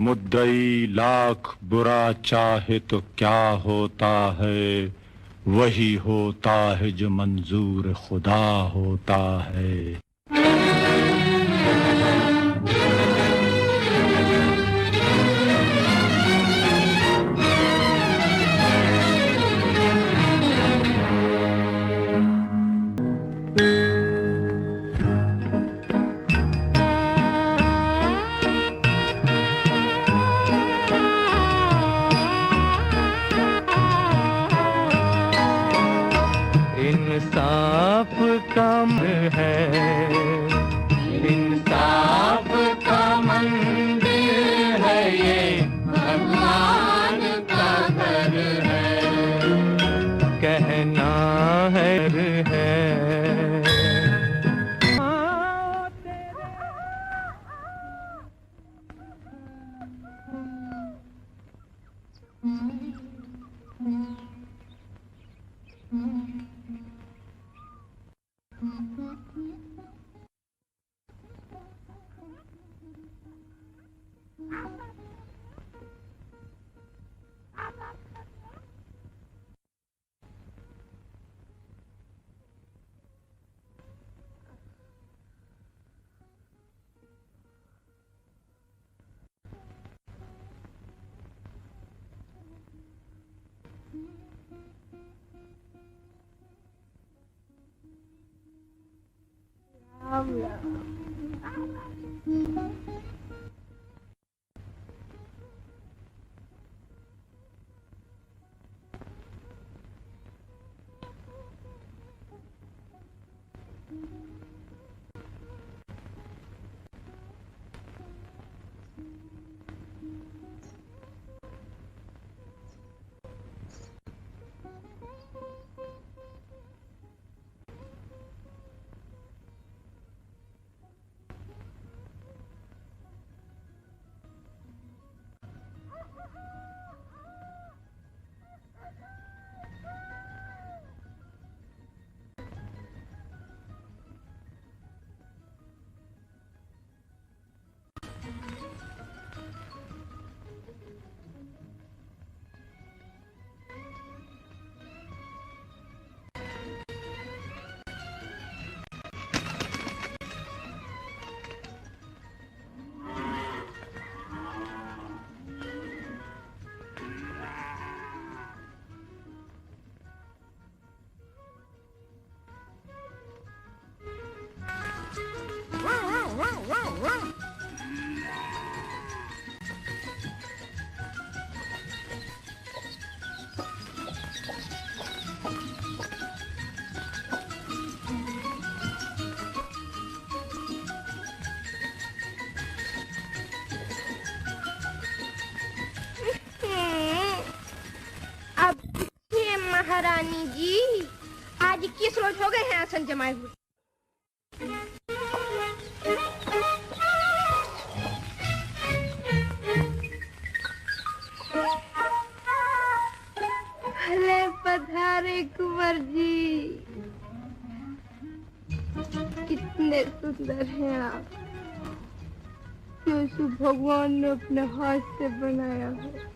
मुद्दई लाख बुरा चाहे तो क्या होता है, वही होता है जो मंजूर खुदा होता है। इंसाफ कम है, इंसाफ का मंदिर है, ये भगवान का घर है, कहना है। महारानी जी, आज 21 रोज हो गए हैं आसन जमाए हुए। भले पधारे कुंवर जी, कितने सुंदर हैं आप, जो भगवान ने अपने हाथ से बनाया है।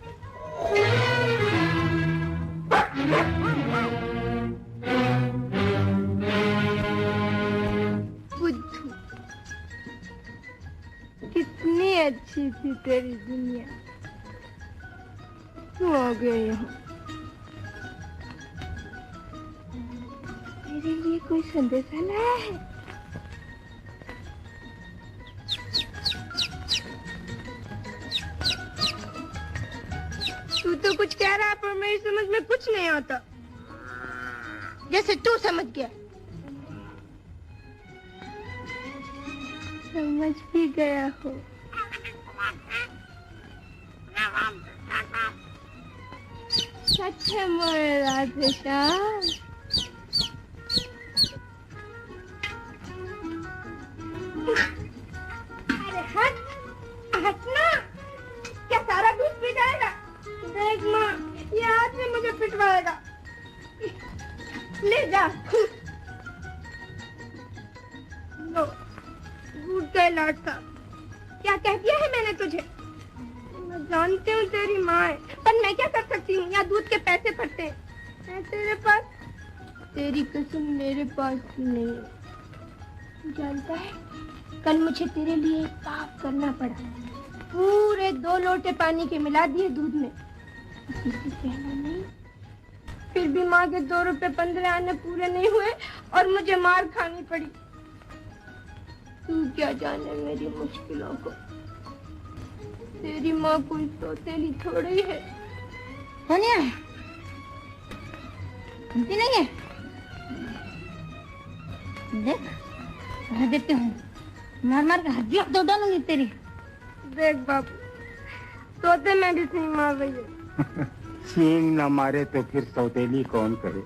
बुद्धू, कितनी अच्छी थी तेरी दुनिया, तू आ गया यहाँ। मेरे लिए कोई संदेशा लाया है? तू तो कुछ कह रहा है पर मेरी समझ में कुछ नहीं आता, जैसे तू समझ गया। समझ भी गया हो। सच है मोरे राधे श्याम। अरे हट, हटना, क्या सारा दूध पी जाएगा? देख माँ, ये हाथ में मुझे पिटवाएगा। ले जा। लो, घूट गए लाट साहब। क्या कह दिया है मैंने तुझे? जानती हूँ तेरी माँ है, पर मैं क्या कर सकती हूँ? यहाँ दूध के पैसे पड़ते हैं तेरे पास। तेरी कसम मेरे पास नहीं है। जानता है, कल मुझे तेरे लिए एक पाप करना पड़ा। पूरे 2 लोटे पानी के मिला दिए दूध में, किसी से कहना नहीं। फिर भी माँ के 2 रुपए 15 आने पूरे नहीं हुए और मुझे मार खानी पड़ी। तू क्या जाने मेरी मुश्किलों को। तेरी माँ कोई सौतेली थोड़ी है। सोनिया, सुनती नहीं है? देख, कह देती हूँ, मार मार के हड्डियाँ तोड़ डालूंगी तेरी। देख बाबू, तोते में भी सींग मार रही है। सींग न मारे तो फिर सौतेली कौन करे?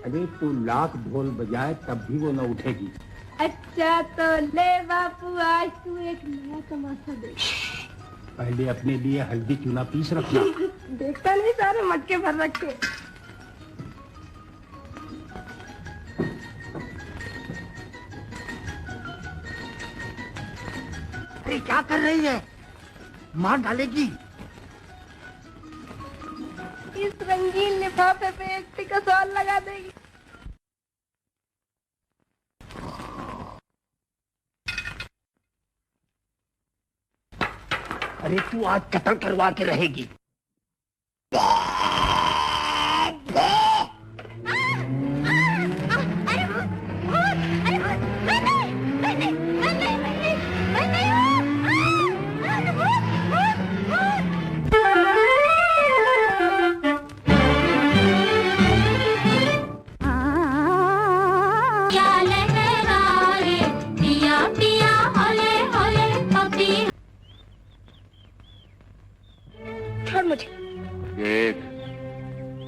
अरे तू लाख ढोल बजाए तब भी वो न उठेगी। अच्छा तो ले बापू, आज तू एक नया तमाशा देख। पहले अपने लिए हल्दी चूना पीस रखना। देखता नहीं, सारे मटके भर रखे। अरे क्या कर रही है? मार डालेगी। इस रंगीन लिफाफे पे एक टिकस और लगा देगी। अरे तू आज कत्ल करवा के रहेगी। मुझे देख,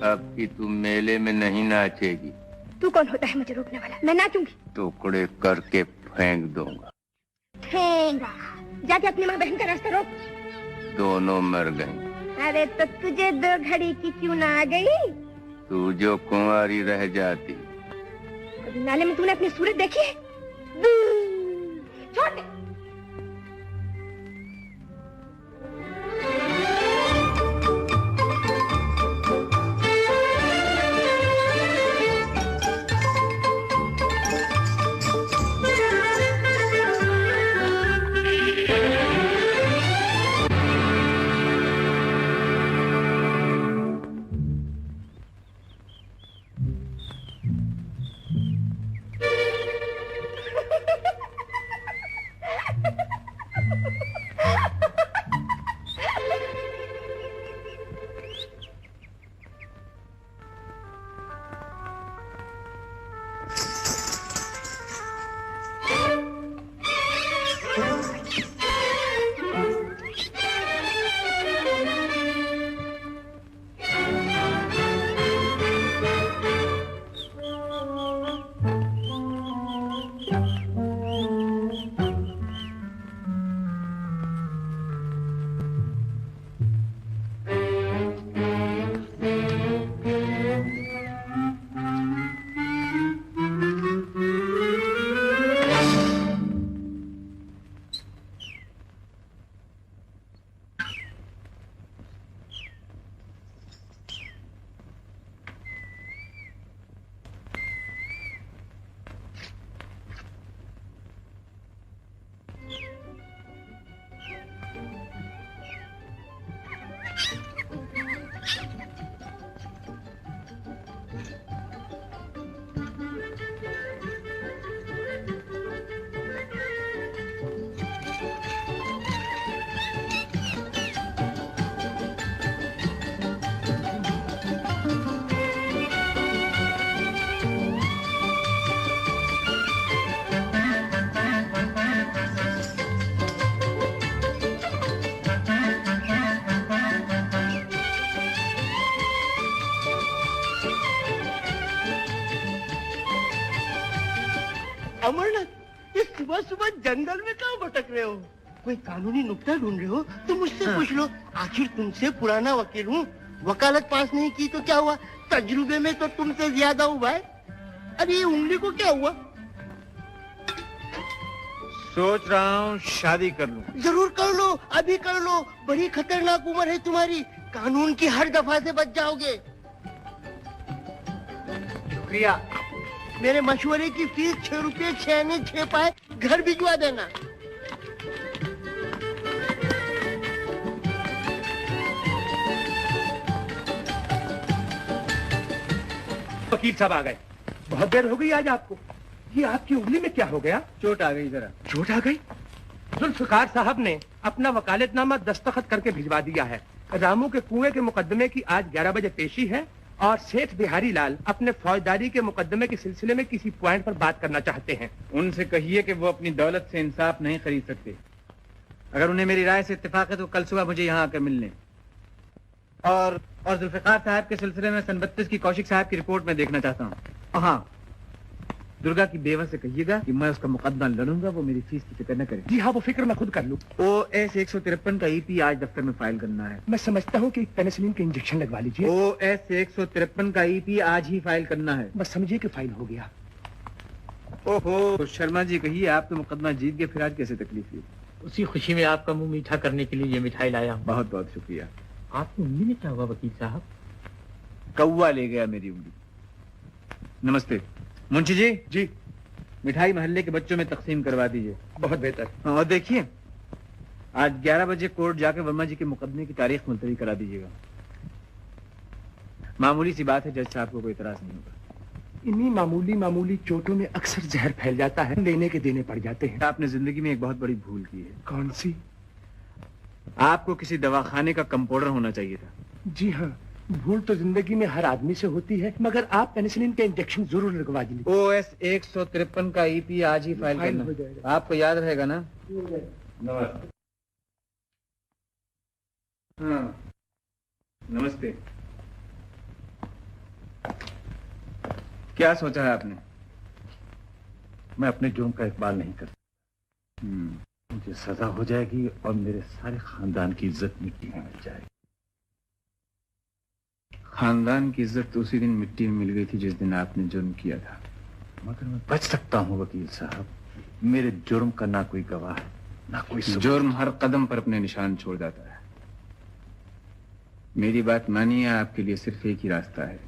अब की तू मेले में नहीं नाचेगी। तू कौन होता है मुझे रोकने वाला? मैं नाचूंगी। टुकड़े करके फेंक दूंगा। फेंगा? जाके अपनी माँ बहन का रास्ता रोक। दोनों मर गई। अरे तो तुझे 2 घड़ी की क्यों ना आ गई? तू जो कुंवारी रह जाती। नाले में तूने अपनी सूरत देखी है? छोड़ दे। अमरनाथ, ये सुबह सुबह जंगल में कहाँ भटक रहे हो? कोई कानूनी नुक्ता ढूंढ रहे हो तो मुझसे पूछ लो। आखिर तुमसे पुराना वकील हूँ। वकालत पास नहीं की तो क्या हुआ? तजुर्बे में तो तुमसे ज्यादा हुआ है। अरे ये उंगली को क्या हुआ? सोच रहा हूँ शादी कर लूं। जरूर कर लो, अभी कर लो। बड़ी खतरनाक उम्र है तुम्हारी, कानून की हर दफा से बच जाओगे। शुक्रिया। मेरे मशवरे की फीस 6 रुपये 6 आने 6 पाए घर भिजवा देना। वकील साहब आ गए। बहुत देर हो गई आज आपको। ये आपकी उंगली में क्या हो गया? चोट आ गई जरा। चोट आ गई? जुल्फिकार साहब ने अपना वकालतनामा दस्तखत करके भिजवा दिया है। रामू के कुएं के मुकदमे की आज 11 बजे पेशी है और सेठ बिहारी लाल अपने फौजदारी के मुकदमे के सिलसिले में किसी पॉइंट पर बात करना चाहते हैं। उनसे कहिए कि वो अपनी दौलत से इंसाफ नहीं खरीद सकते। अगर उन्हें मेरी राय से इत्तेफाक है तो कल सुबह मुझे यहाँ आकर मिल लें। और जुल्फिकार साहब के सिलसिले में सन 32 की कौशिक साहब की रिपोर्ट में देखना चाहता हूँ। हाँ, दुर्गा की बेवा से कहिएगा कि मैं उसका मुकदमा लड़ूंगा, वो मेरी फीस की फिक्र न करे। जी हाँ, वो फिक्र मैं खुद कर लूँ। OS 153 का EP आज दफ्तर में फाइल करना है। मैं समझता हूँ कि पेनिसिलिन के इंजेक्शन लगवा लीजिए। OS 153 का EP आज ही फाइल करना है। बस समझिए कि फाइल हो गया। ओहो, तो शर्मा जी कहिए आप तो मुकदमा जीत गए, फिर आज कैसे तकलीफ हुई? उसी खुशी में आपका मुंह मीठा करने के लिए ये मिठाई लाया हूँ। बहुत बहुत शुक्रिया। आपकी उंगली में क्या हुआ वकील साहब? कौवा ले गया मेरी उंगली। नमस्ते मुंशी जी। जी। मिठाई मोहल्ले के बच्चों में तकसीम करवा दीजिए। बहुत बेहतर। और देखिए आज 11 बजे कोर्ट जाकर वर्मा जी के मुकदमे की तारीख मुलतवी करा दीजिएगा। मामूली सी बात है, जज साहब को कोई इतराज नहीं होगा। इन्हीं मामूली चोटों में अक्सर जहर फैल जाता है, लेने के देने पड़ जाते हैं। आपने जिंदगी में एक बहुत बड़ी भूल की है। कौन सी? आपको किसी दवाखाने का कंपाउंडर होना चाहिए था। जी हाँ, भूल तो जिंदगी में हर आदमी से होती है, मगर आप पेनिसिलिन के इंजेक्शन जरूर लगवा दीजिए। OS 153 का EP आज ही फाइल करना हो जाएगा। आपको याद रहेगा ना? नमस्ते। हाँ नमस्ते। क्या सोचा है आपने? मैं अपने जुर्म का इकबाल नहीं करता। मुझे सजा हो जाएगी और मेरे सारे खानदान की इज्जत मिट्टी में मिल जाएगी। खानदान की इज्जत तो उसी दिन मिट्टी में मिल गई थी जिस दिन आपने जुर्म किया था। मगर मैं बच सकता हूँ वकील साहब। मेरे जुर्म का ना कोई गवाह है, ना कोई सबूत। जुर्म हर कदम पर अपने निशान छोड़ जाता है। मेरी बात मानिए, आपके लिए सिर्फ एक ही रास्ता है।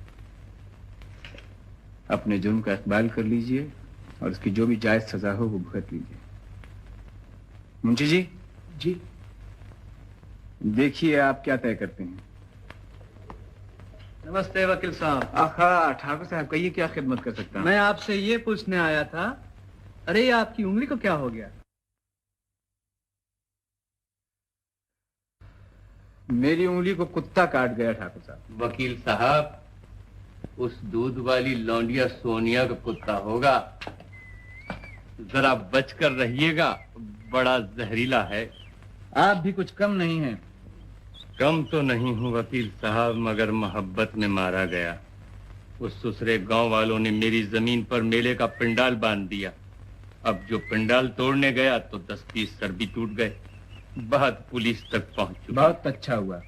अपने जुर्म का इकबाल कर लीजिए और उसकी जो भी जायज सजा हो वो भुगत लीजिए। मुंशी जी। जी। देखिए आप क्या तय करते हैं। नमस्ते वकील साहब। आखा ठाकुर साहब, कहिए क्या खिदमत कर सकता हूं? मैं आपसे ये पूछने आया था, अरे आपकी उंगली को क्या हो गया? मेरी उंगली को कुत्ता काट गया ठाकुर साहब। वकील साहब, उस दूध वाली लौंडिया सोनिया का कुत्ता होगा, जरा बचकर रहिएगा, बड़ा जहरीला है। आप भी कुछ कम नहीं हैं। कम तो नहीं हूँ वकील साहब, मगर मोहब्बत में मारा गया। उस दूसरे गांव वालों ने मेरी जमीन पर मेले का पंडाल बांध दिया। अब जो पंडाल तोड़ने गया तो 10-20 सर भी टूट गए। बात पुलिस तक पहुंच चुकी। बहुत अच्छा हुआ।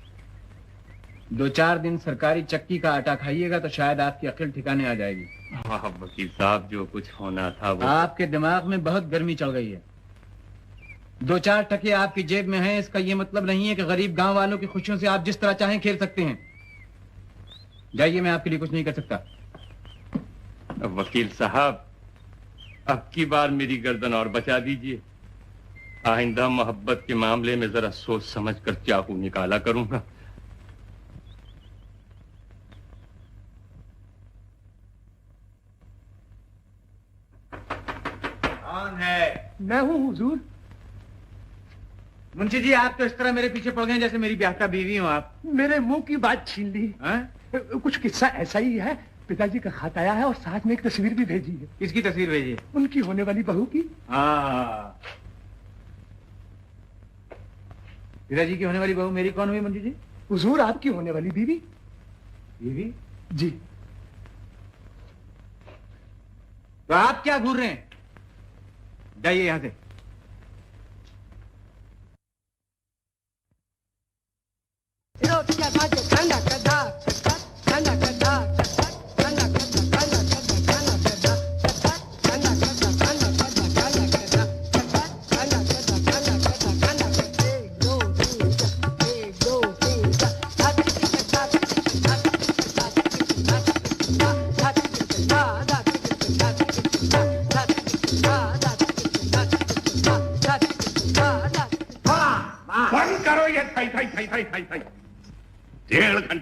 2-4 दिन सरकारी चक्की का आटा खाइएगा तो शायद आपकी अक्ल ठिकाने आ जाएगी। हाँ वकील साहब, जो कुछ होना था वो। आपके दिमाग में बहुत गर्मी चढ़ गई है। 2-4 टके आपकी जेब में हैं, इसका ये मतलब नहीं है कि गरीब गांव वालों की खुशियों से आप जिस तरह चाहें खेल सकते हैं। जाइए, मैं आपके लिए कुछ नहीं कर सकता। वकील साहब, अब की बार मेरी गर्दन और बचा दीजिए। आइंदा मोहब्बत के मामले में जरा सोच समझ कर चाकू निकाला करूंगा। कौन है? मैं हूँ हुजूर। मुंशी जी, आप तो इस तरह मेरे पीछे पड़ गए जैसे मेरी ब्याहता बीवी हो आप। मेरे मुंह की बात छीन ली। कुछ किस्सा ऐसा ही है। पिताजी का खत आया है और साथ में एक तस्वीर भी भेजी है। किसकी तस्वीर भेजी है? उनकी होने वाली बहू की। हाँ, पिताजी की होने वाली बहू मेरी कौन हुई मुंशी जी? हुजूर, आपकी होने वाली बीवी। बीवी? जी। तो आप क्या घूर रहे हैं? जाइए यहां से।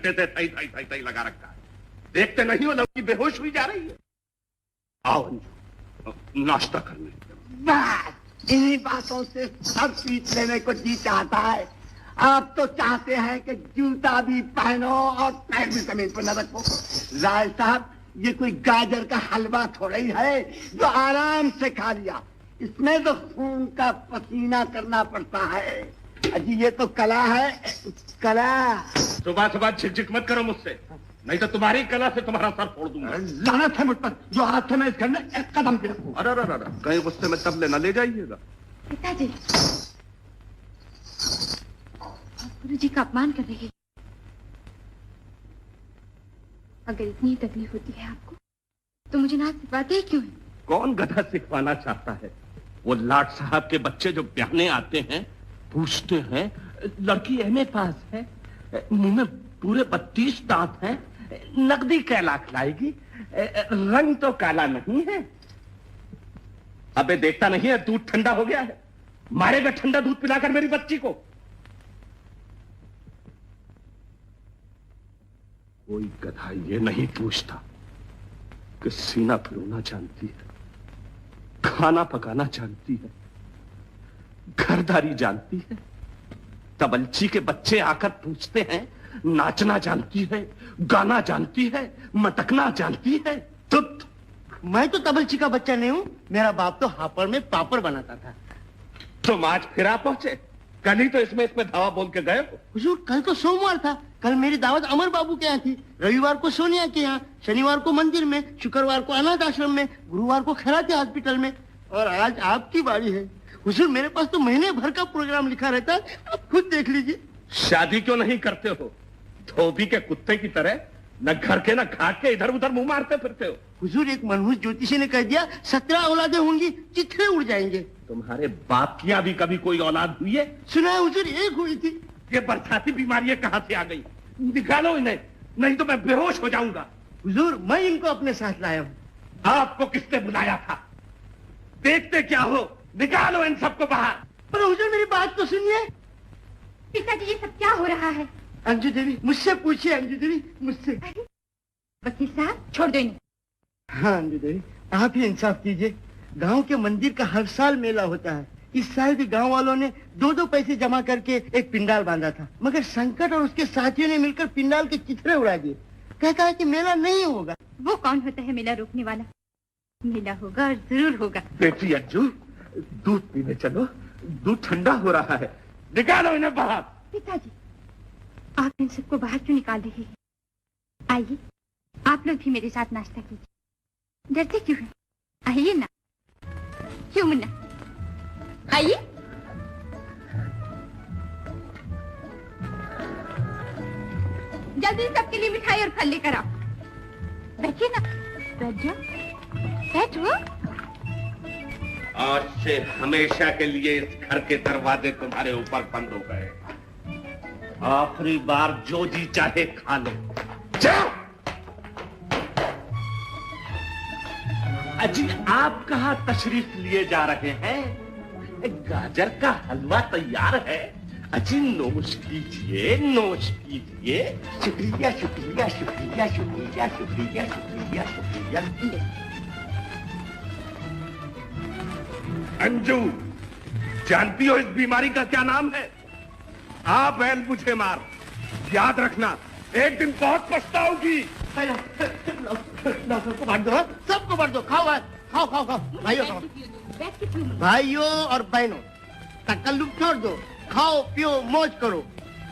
घंटे से थई थई थई थई लगा रखा है। देखते नहीं हो लड़की बेहोश हुई जा रही है। आओ अंजू, नाश्ता करने। बस इन्हीं बातों से सब सीख लेने को जी चाहता है। आप तो चाहते हैं कि जूता भी पहनो और पैर भी जमीन पर न रखो। राय साहब, ये कोई गाजर का हलवा थोड़ा ही है जो आराम से खा लिया। इसमें तो खून का पसीना करना पड़ता है। अजी ये तो कला है, कला। सुबह सुबह झिकझिक मत करो मुझसे, नहीं तो तुम्हारी कला से तुम्हारा सर फोड़ दूंगा। लानत है मुझ पर, जो हाथ से मैं इस घर में एक कदम भी रखूं। अरे कहीं गुस्से में तबले न ले जाइएगा। पिताजी, गुरु जी का अपमान कर रही है। अगर इतनी तकलीफ होती है आपको तो मुझे नाच सिखवाते ही क्यों है? कौन गधा सिखवाना चाहता है? वो लाट साहब के बच्चे जो ब्याहने आते हैं पूछते हैं लड़की एमए पास है, मुंह में पूरे 32 दांत हैं, नकदी क्या लाख लाएगी, रंग तो काला नहीं है। अबे देखता नहीं है दूध ठंडा हो गया है, मारेगा ठंडा दूध पिलाकर मेरी बच्ची को। कोई गधा ये नहीं पूछता कि सीना फुलाना जानती है, खाना पकाना जानती है, घरदारी जानती है। तबलची के बच्चे आकर पूछते हैं नाचना जानती है, गाना जानती है, मटकना जानती है। मैं तो तबलची का बच्चा नहीं हूँ, मेरा बाप तो हापड़ में पापड़ बनाता था। तुम आज फिर आ पहुंचे, कल ही तो इसमें धावा बोल के गए हो। हुजूर कल तो सोमवार था, कल मेरी दावत अमर बाबू के यहाँ थी, रविवार को सोनिया के यहाँ, शनिवार को मंदिर में, शुक्रवार को अनाथ आश्रम में, गुरुवार को खैराती हॉस्पिटल में, और आज आपकी बारी है। हुजूर मेरे पास तो महीने भर का प्रोग्राम लिखा रहता है, आप खुद देख लीजिए। शादी क्यों नहीं करते हो? धोबी के कुत्ते की तरह न घर के न घाट के इधर उधर मुंह मारते फिरते हो। हुजूर एक मनहूस ज्योतिषी ने कह दिया 17 औलादें होंगी, चित्रे उड़ जाएंगे। तुम्हारे बाप की भी कभी कोई औलाद हुई है? सुना है हुजूर एक हुई थी। ये बरसाती बीमारियां कहां से आ गई? निकालो इन्हें, नहीं तो मैं बेहोश हो जाऊंगा। हुजूर मैं इनको अपने साथ लाया हूँ। आपको किसने बुलाया था? देखते क्या हो, निकालो इन सबको बाहर। पर हुजूर मेरी बात तो सुनिए। पिताजी ये सब क्या हो रहा है? अंजू देवी मुझसे पूछिए, अंजू देवी मुझसे। वकील साहब छोड़ दो इन्हें। हाँ अंजू देवी आप ही इंसाफ कीजिए। गांव के मंदिर का हर साल मेला होता है। इस साल भी गांव वालों ने 2-2 पैसे जमा करके एक पिंडाल बांधा था, मगर संकट और उसके साथियों ने मिलकर पिंडाल के चिथड़े उड़ा दिए। कहता है कि मेला नहीं होगा। वो कौन होता है मेला रोकने वाला? मेला होगा और जरूर होगा। बेटी अंजू दूध पीने चलो, दूध ठंडा हो रहा है, निकालो इन्हें बाहर। पिताजी आप इन सबको बाहर क्यों निकाल रहे हैं? आइए आप लोग भी मेरे साथ नाश्ता कीजिए। डरते क्यों हैं? आइए ना। क्यों मुन्ना, आइए। जल्दी सबके लिए मिठाई और फल लेकर आओ। बैठिए ना। बैठ जाओ, बैठो। आज से हमेशा के लिए इस घर के दरवाजे तुम्हारे ऊपर बंद हो गए। आखिरी बार जो जी चाहे खा लो, जाओ। अजी आप कहाँ तशरीफ लिए जा रहे हैं? गाजर का हलवा तैयार है। अजी नोश कीजिए, नोश कीजिए। शुक्रिया शुक्रिया शुक्रिया शुक्रिया शुक्रिया शुक्रिया शुक्रिया। अंजू जानती हो इस बीमारी का क्या नाम है? आप बैल मुझे मार, याद रखना एक दिन बहुत पछताओगी। डॉक्टर को बांट दो, सबको बांट दो। खाओ खाओ खाओ खाओ भाइयों, भाइयों और बहनों तकल्लुफ छोड़ दो, खाओ पियो मौज करो,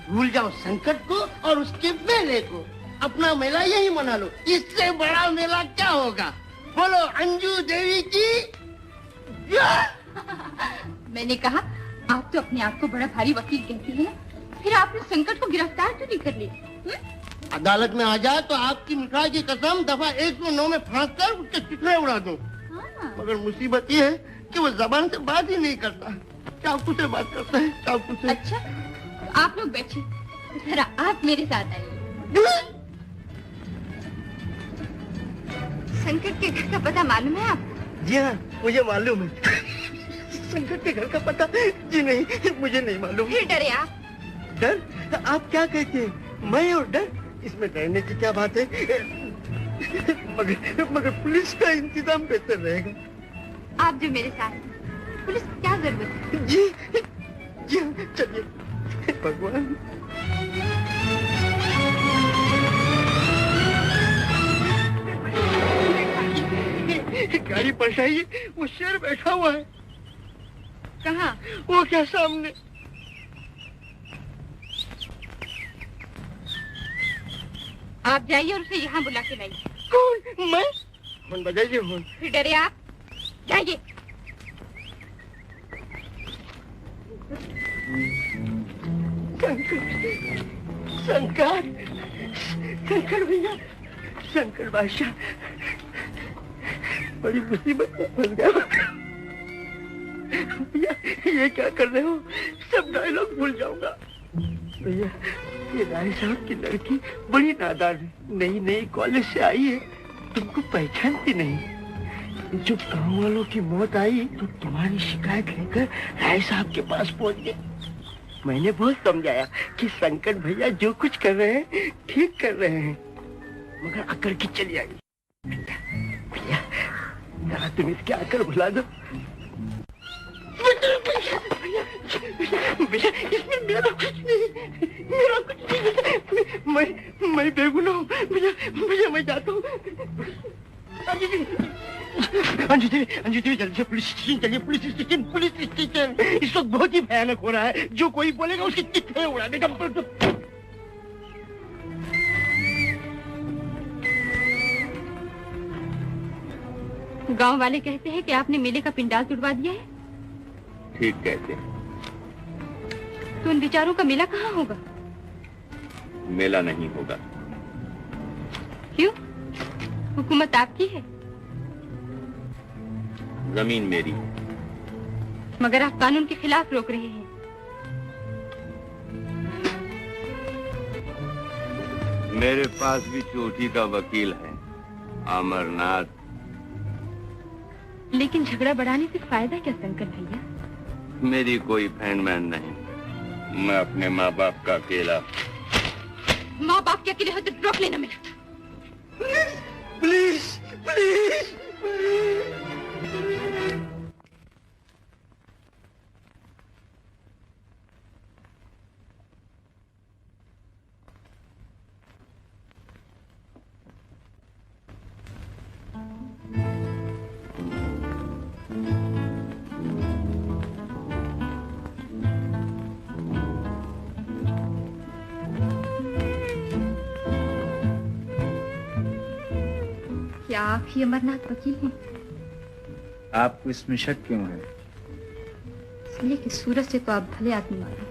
भूल जाओ संकट को और उसके मेले को। अपना मेला यही मना लो, इससे बड़ा मेला क्या होगा? बोलो अंजू देवी की। मैंने कहा आप तो अपने आप को बड़ा भारी वकील कहती है ना, फिर आपने संकट को गिरफ्तार क्यों नहीं कर लिया? अदालत में आ जाए तो आपकी मिठाई की कसम दफा 109 में फांस कर उसके चिथड़े उड़ा दूं। मगर मुसीबत ये है कि वो जबान से बात ही नहीं करता, चाकू से बात करता है, चाकू से। अच्छा तो आप लोग बैठिए, जरा आप मेरे साथ आइए। संकट के घर का पता मालूम है आपको? जी हाँ मुझे मालूम है। संकट के घर का पता? जी नहीं मुझे नहीं मालूम। फिर डरे आप? डर? तो आप क्या कहते हैं? मैं और डर? इसमें डरने की क्या बात है? मगर पुलिस का इंतजाम बेहतर रहेगा। आप जो मेरे साथ हैं, पुलिस की क्या जरूरत है? जी चलिए। भगवान गाड़ी पलटाइए, वो शेर बैठा हुआ है। कहाँ? वो क्या सामने। आप जाइए और उसे यहाँ बुला के लाइए। कौन? मैं? फोन बजाइए फोन। फिर डरे आप? जाइए। शंकर शंकर भैया, शंकर बादशाह, बड़ी मुसीबत में फंस गया भैया। ये क्या कर रहे हो? सब डायलॉग भूल जाऊंगा भैया। ये राय साहब की लड़की बड़ी नादान है, नई नई कॉलेज से आई है, तुमको पहचानती नहीं। जब गाँव वालों की मौत आई तो तुम्हारी शिकायत लेकर राय साहब के पास पहुंच गए। मैंने बहुत समझाया कि शंकर भैया जो कुछ कर रहे हैं ठीक कर रहे हैं, मगर अकड़ की चली आई। भैया जरा तुम इसके आकर बुला दो। भैया इसमें मेरा कुछ नहीं, मैं बेगुनाह हूँ भैया, मैं जाता हूँ। अंजू देवी जल्दी से पुलिस स्टेशन चलिए। पुलिस स्टेशन इस वक्त बहुत ही भयानक हो रहा है, जो कोई बोलेगा उसकी चिट्ठियां उड़ा देगा। गांव वाले कहते हैं कि आपने मेले का पिंडाल तुड़वा दिया है। ठीक कहते हैं। तो उन विचारों का मेला कहाँ होगा? मेला नहीं होगा। क्यों? हुकूमत आपकी है। जमीन मेरी, मगर आप कानून के खिलाफ रोक रहे हैं। मेरे पास भी चोटी का वकील है, अमरनाथ। लेकिन झगड़ा बढ़ाने से फायदा क्या शंकर भैया? मेरी कोई फ्रेंडमैन नहीं, मैं अपने माँ बाप का अकेला। माँ बाप के अकेले हो तो रोक लेना मेरा। Please please please. क्या आप ही अमरनाथ वकील हैं? आपको इसमें शक क्यों है? इसलिए कि सूरत से तो आप भले आदमी मालूम।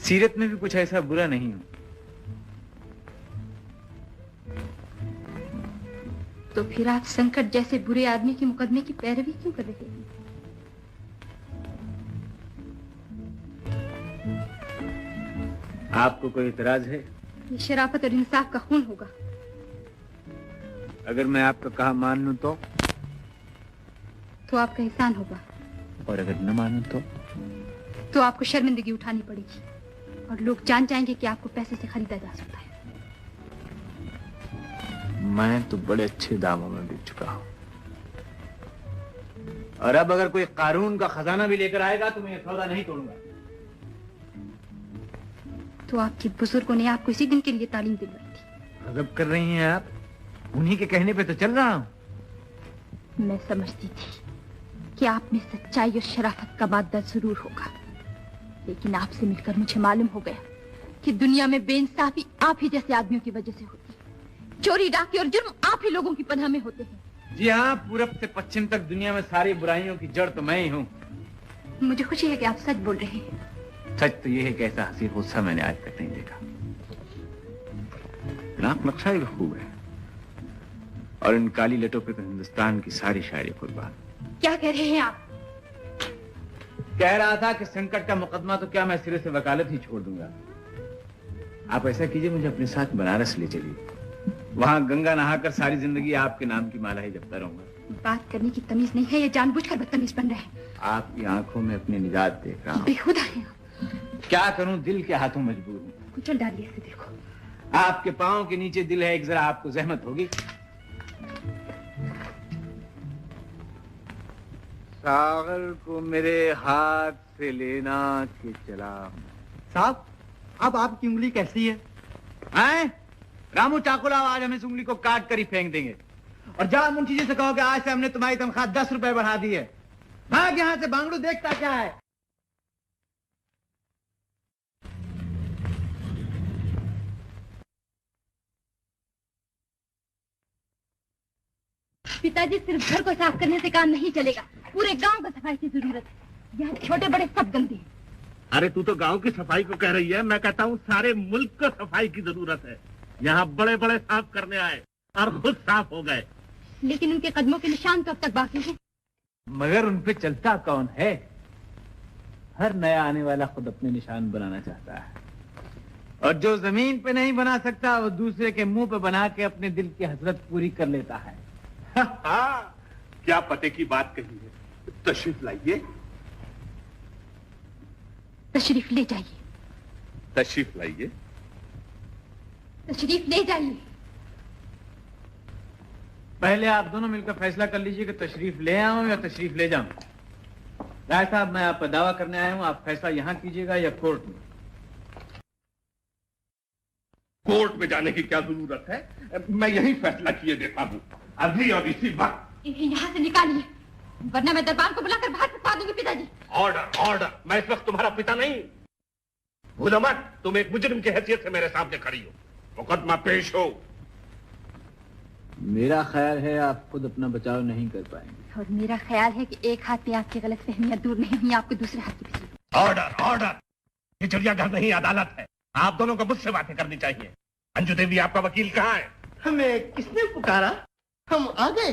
सीरत में भी कुछ ऐसा बुरा नहीं हो। तो फिर आप संकट जैसे बुरे आदमी के मुकदमे की पैरवी क्यों कर रहे हैं? आपको कोई इतराज है? ये शराफत और इंसाफ का खून होगा। अगर मैं आपका कहा मान लूं तो आपका एहसान होगा, और अगर न मानूं तो आपको शर्मिंदगी उठानी पड़ेगी और लोग जान जाएंगे कि आपको पैसे से खरीदा जा सकता है। मैं तो बड़े अच्छे दामों में बिक चुका हूं, और अब अगर कोई कानून का खजाना भी लेकर आएगा तो मैं ये सौदा नहीं तोड़ूंगा। तो आपके बुजुर्गों ने आपको इसी दिन के लिए तालीम दिलवाई थी। गजब कर रही हैं आप, उन्हीं के कहने पे तो चल रहा हूं। मैं समझती थी कि आप में सच्चाई और शराफत का मादा जरूर होगा, लेकिन आपसे मिलकर मुझे मालूम हो गया कि दुनिया में बेइंसाफी आप ही जैसे आदमियों की वजह से होती है। चोरी डाके और जुर्म आप ही लोगों की पनाह में होते हैं। जी हाँ, पूरब से पश्चिम तक दुनिया में सारी बुराइयों की जड़ तो मैं ही हूँ। मुझे खुशी है कि आप सच बोल रहे हैं। सच तो ये है कि ऐसा हसीन गुस्सा मैंने आज तक नहीं देखा। नाक नक्शा भी खूब है, और इन काली लटों पे तो हिंदुस्तान की सारी शायरी कुर्बान। क्या कह रहे हैं आप? कह रहा था कि संकट का मुकदमा तो क्या मैं सिरे से वकालत ही छोड़ दूंगा। आप ऐसा कीजिए, मुझे अपने साथ बनारस ले चलिए, वहां गंगा नहाकर सारी जिंदगी आपके नाम की माला ही जपता रहूंगा। बात करने की तमीज नहीं है, ये जानबूझकर बदतमीज बन रहे हैं। आपकी आंखों में अपनी निजात देख रहा हूँ। बेखुदा है आप। क्या करूं, दिल के हाथों मजबूर हूँ। कुचल डालिए इसे, देखो आपके पांव के नीचे दिल है, एक जरा आपको जहमत होगी। सागर को मेरे हाथ से लेना कि चला। साहब, अब आपकी उंगली कैसी है? हैं? रामू चाकू लाओ, आज हम इस उंगली को काट कर ही फेंक देंगे। और जाओ मुंशी जी से कहो कि आज से हमने तुम्हारी तनख्वाह 10 रुपए बढ़ा दी है। भाग यहां से, बांगड़ू देखता क्या है। पिताजी, सिर्फ घर को साफ करने से काम नहीं चलेगा, पूरे गांव को सफाई की जरूरत है। यहाँ छोटे बड़े सब गंदे हैं। अरे तू तो गांव की सफाई को कह रही है, मैं कहता हूँ सारे मुल्क को सफाई की जरूरत है। यहाँ बड़े बड़े साफ करने आए और खुद साफ हो गए। लेकिन उनके कदमों के निशान तो अब तक बाकी हैं। मगर उन पे चलता कौन है? हर नया आने वाला खुद अपने निशान बनाना चाहता है, और जो जमीन पे नहीं बना सकता वो दूसरे के मुंह पे बना के अपने दिल की हसरत पूरी कर लेता है। क्या पते की बात कही है। तशरीफ लाइए। तशरीफ ले जाइए। तशरीफ लाइए। तशरीफ ले जाइए। पहले आप दोनों मिलकर फैसला कर लीजिए कि तशरीफ ले आऊं या तशरीफ ले जाऊं। राय साहब, मैं आप पर दावा करने आया हूं, आप फैसला यहां कीजिएगा या कोर्ट में? कोर्ट में जाने की क्या जरूरत है, मैं यही फैसला किए देता हूँ, अभी और इसी वक्त। इन्हें यहाँ से निकालिए, वरना मैं दरबार को बुलाकर बाहर फेंकवा दूंगी। पिताजी, ऑर्डर ऑर्डर। मैं इस वक्त तुम्हारा पिता नहीं। भूलो मत, तुम एक मुजरिम की हैसियत से मेरे सामने खड़ी हो। मुकदमा पेश हो। मेरा ख्याल है आप खुद अपना बचाव नहीं कर पाएंगे। और मेरा ख्याल है कि एक हाथ पे आपकी गलत फहमियां दूर नहीं हुई, आपके दूसरे हाथ की भी। Order order. ये चिड़ियाघर नहीं, अदालत है। आप दोनों को मुझसे बातें करनी चाहिए। अंजू देवी, आपका वकील कहाँ है? हमें किसने पुकारा? हम आ गए।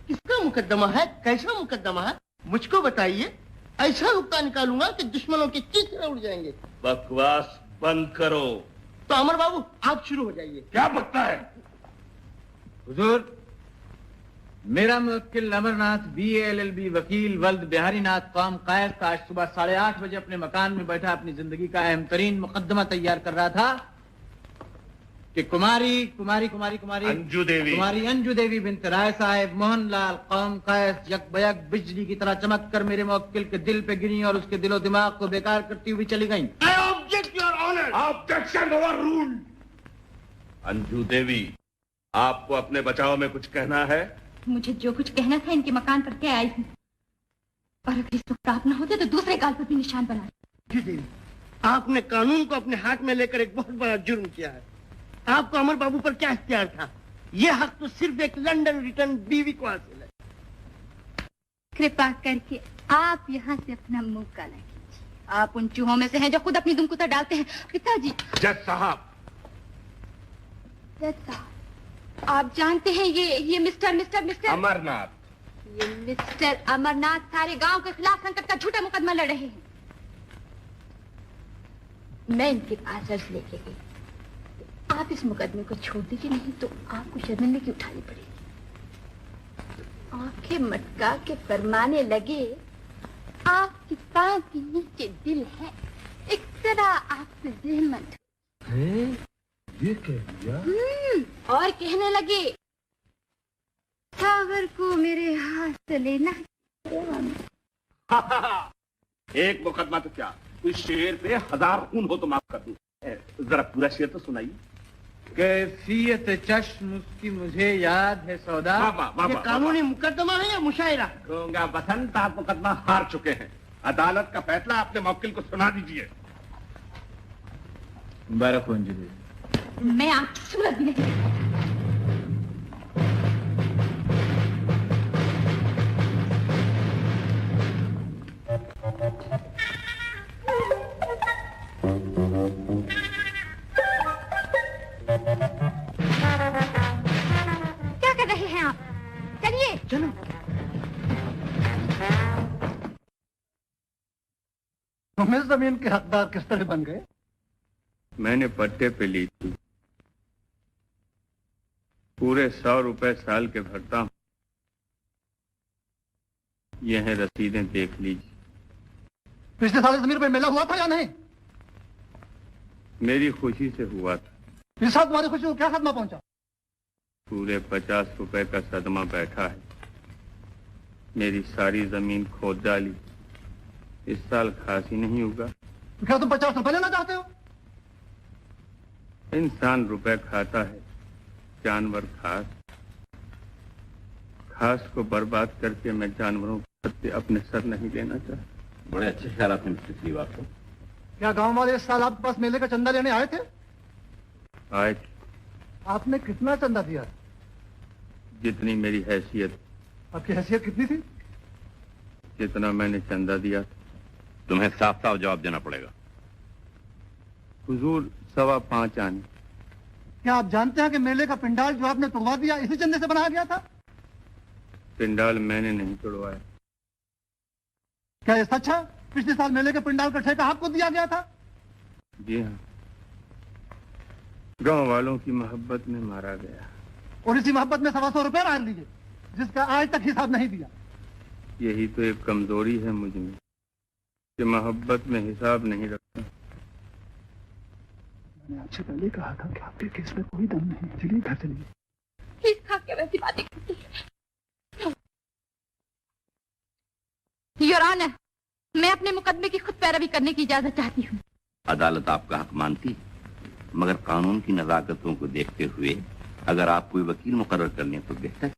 किसका मुकदमा है? कैसा मुकदमा है? मुझको बताइए। ऐसा नुक्ता निकालूंगा कि दुश्मनों के चीथड़े उड़ जाएंगे। बकवास बंद करो। तो अमर बाबू, आप शुरू हो जाइए। क्या बकता है? हुजूर, मेरा मुवक्किल अमरनाथ BA-LLB वकील वल्द बिहारी नाथ कौम कायद आज सुबह 8:30 बजे अपने मकान में बैठा अपनी जिंदगी का अहम तरीन मुकदमा तैयार कर रहा था कि कुमारी अंजू देवी बिन्त राय साहब मोहनलाल कौम कायद यकबयक बिजली की तरह चमक कर मेरे मुवक्किल के दिल पे गिरी और उसके दिलो दिमाग को बेकार करती हुई चली गई। I object your honor. Objection overruled. Anju Devi, आपको अपने बचाव में कुछ कहना है? मुझे जो कुछ कहना था इनके मकान पर क्या आई हूँ, और अगर इस वक्त आप न होते तो दूसरे गाल पर भी निशान बना। देवी, आपने कानून को अपने हाथ में लेकर एक बहुत बड़ा जुर्म किया है। आपको अमर बाबू पर क्या इख्तियार था? ये हक तो सिर्फ एक लंदन रिटर्न बीवी को हासिल है। कृपा करके आप यहाँ से अपना मुंह काला कीजिए। आप उन चूहों में से हैं जो खुद अपनी दुम कुतर डालते हैं। पिताजी। जज साहब। जज साहब, आप जानते हैं ये मिस्टर अमरनाथ। ये मिस्टर अमरनाथ सारे गांव के खिलाफ संकट का झूठा मुकदमा लड़ रहे हैं। मैं इनके पास अर्ज लेके गई, आप इस मुकदमे को छोड़ दीजिए, नहीं तो आपको शर्मिंदगी उठानी पड़ेगी। आंखें मटका के फरमाने लगे, आपकी पांव के नीचे दिल है, एक जरा आपसे जहमत। ये कह दिया? और कहने लगे, सागर को मेरे हाथ से लेना। एक मुकदमा तो क्या, उस शेर पे 1000 खून हो तो माफ कर दूं। जरा पूरा शेर तो सुनाइए। कैफियत चश्म उसकी मुझे याद है सौदा। ये कानूनी मुकदमा है या मुशायरा? गंगा बसंत, आप मुकदमा हार चुके हैं। अदालत का फैसला अपने मौकिल को सुना दीजिए। मुबारक हो अंजलि। मैं आपकी सूरत भी नहीं। क्या कर रहे हैं आप? चलिए। चलो। हम इस जमीन के हकदार किस तरह बन गए? मैंने पट्टे पे ली थी, पूरे 100 रुपए साल के भरता हूं। यह है रसीदें, देख लीजिए। पिछले साल जमीन पे मेला हुआ था या नहीं? मेरी खुशी से हुआ था। इस साल तुम्हारी खुशी को क्या सदमा पहुंचा? पूरे 50 रुपए का सदमा बैठा है। मेरी सारी जमीन खोद डाली, इस साल खास ही नहीं होगा। तो क्या तुम 50 रुपए लेना चाहते हो? इंसान रुपए खाता है, जानवर घास। घास को बर्बाद करके मैं जानवरों के अपने सर नहीं लेना चाहता। बड़े अच्छे ख्यालात हैं मिस्टर श्रीवास्तव। क्या गांव वाले इस साल आपके पास मेले का चंदा लेने आए थे? आए आपने कितना चंदा दिया? जितनी मेरी हैसियत। आपकी हैसियत कितनी थी? जितना मैंने चंदा दिया। तुम्हें साफ साफ जवाब देना पड़ेगा। हुजूर 5.25 आने। क्या आप जानते हैं कि मेले का पिंडाल जो आपने तोड़वा दिया इसी चंदे से बनाया गया था? पिंडाल मैंने नहीं तोड़वाया। क्या ये सच है? पिछले साल मेले के पिंडाल का ठेका आपको दिया गया था? जी हाँ, गांव वालों की मोहब्बत में मारा गया। और इसी मोहब्बत में 125 रुपए मार लीजिए, जिसका आज तक हिसाब नहीं दिया। यही तो एक कमजोरी है मुझ में कि मोहब्बत में हिसाब नहीं रखता। मैंने आपसे पहले कहा था कि आपके केस में कोई दम नहीं। चलिए घर चलिए। प्लीज खा के वैसी बातें करती है। योर ऑनर, मैं अपने मुकदमे की खुद पैरवी करने की इजाजत चाहती हूँ। अदालत आपका हक मानती है, मगर कानून की नजाकतों को देखते हुए अगर आप कोई वकील मुकर्रर कर लें तो बेहतर।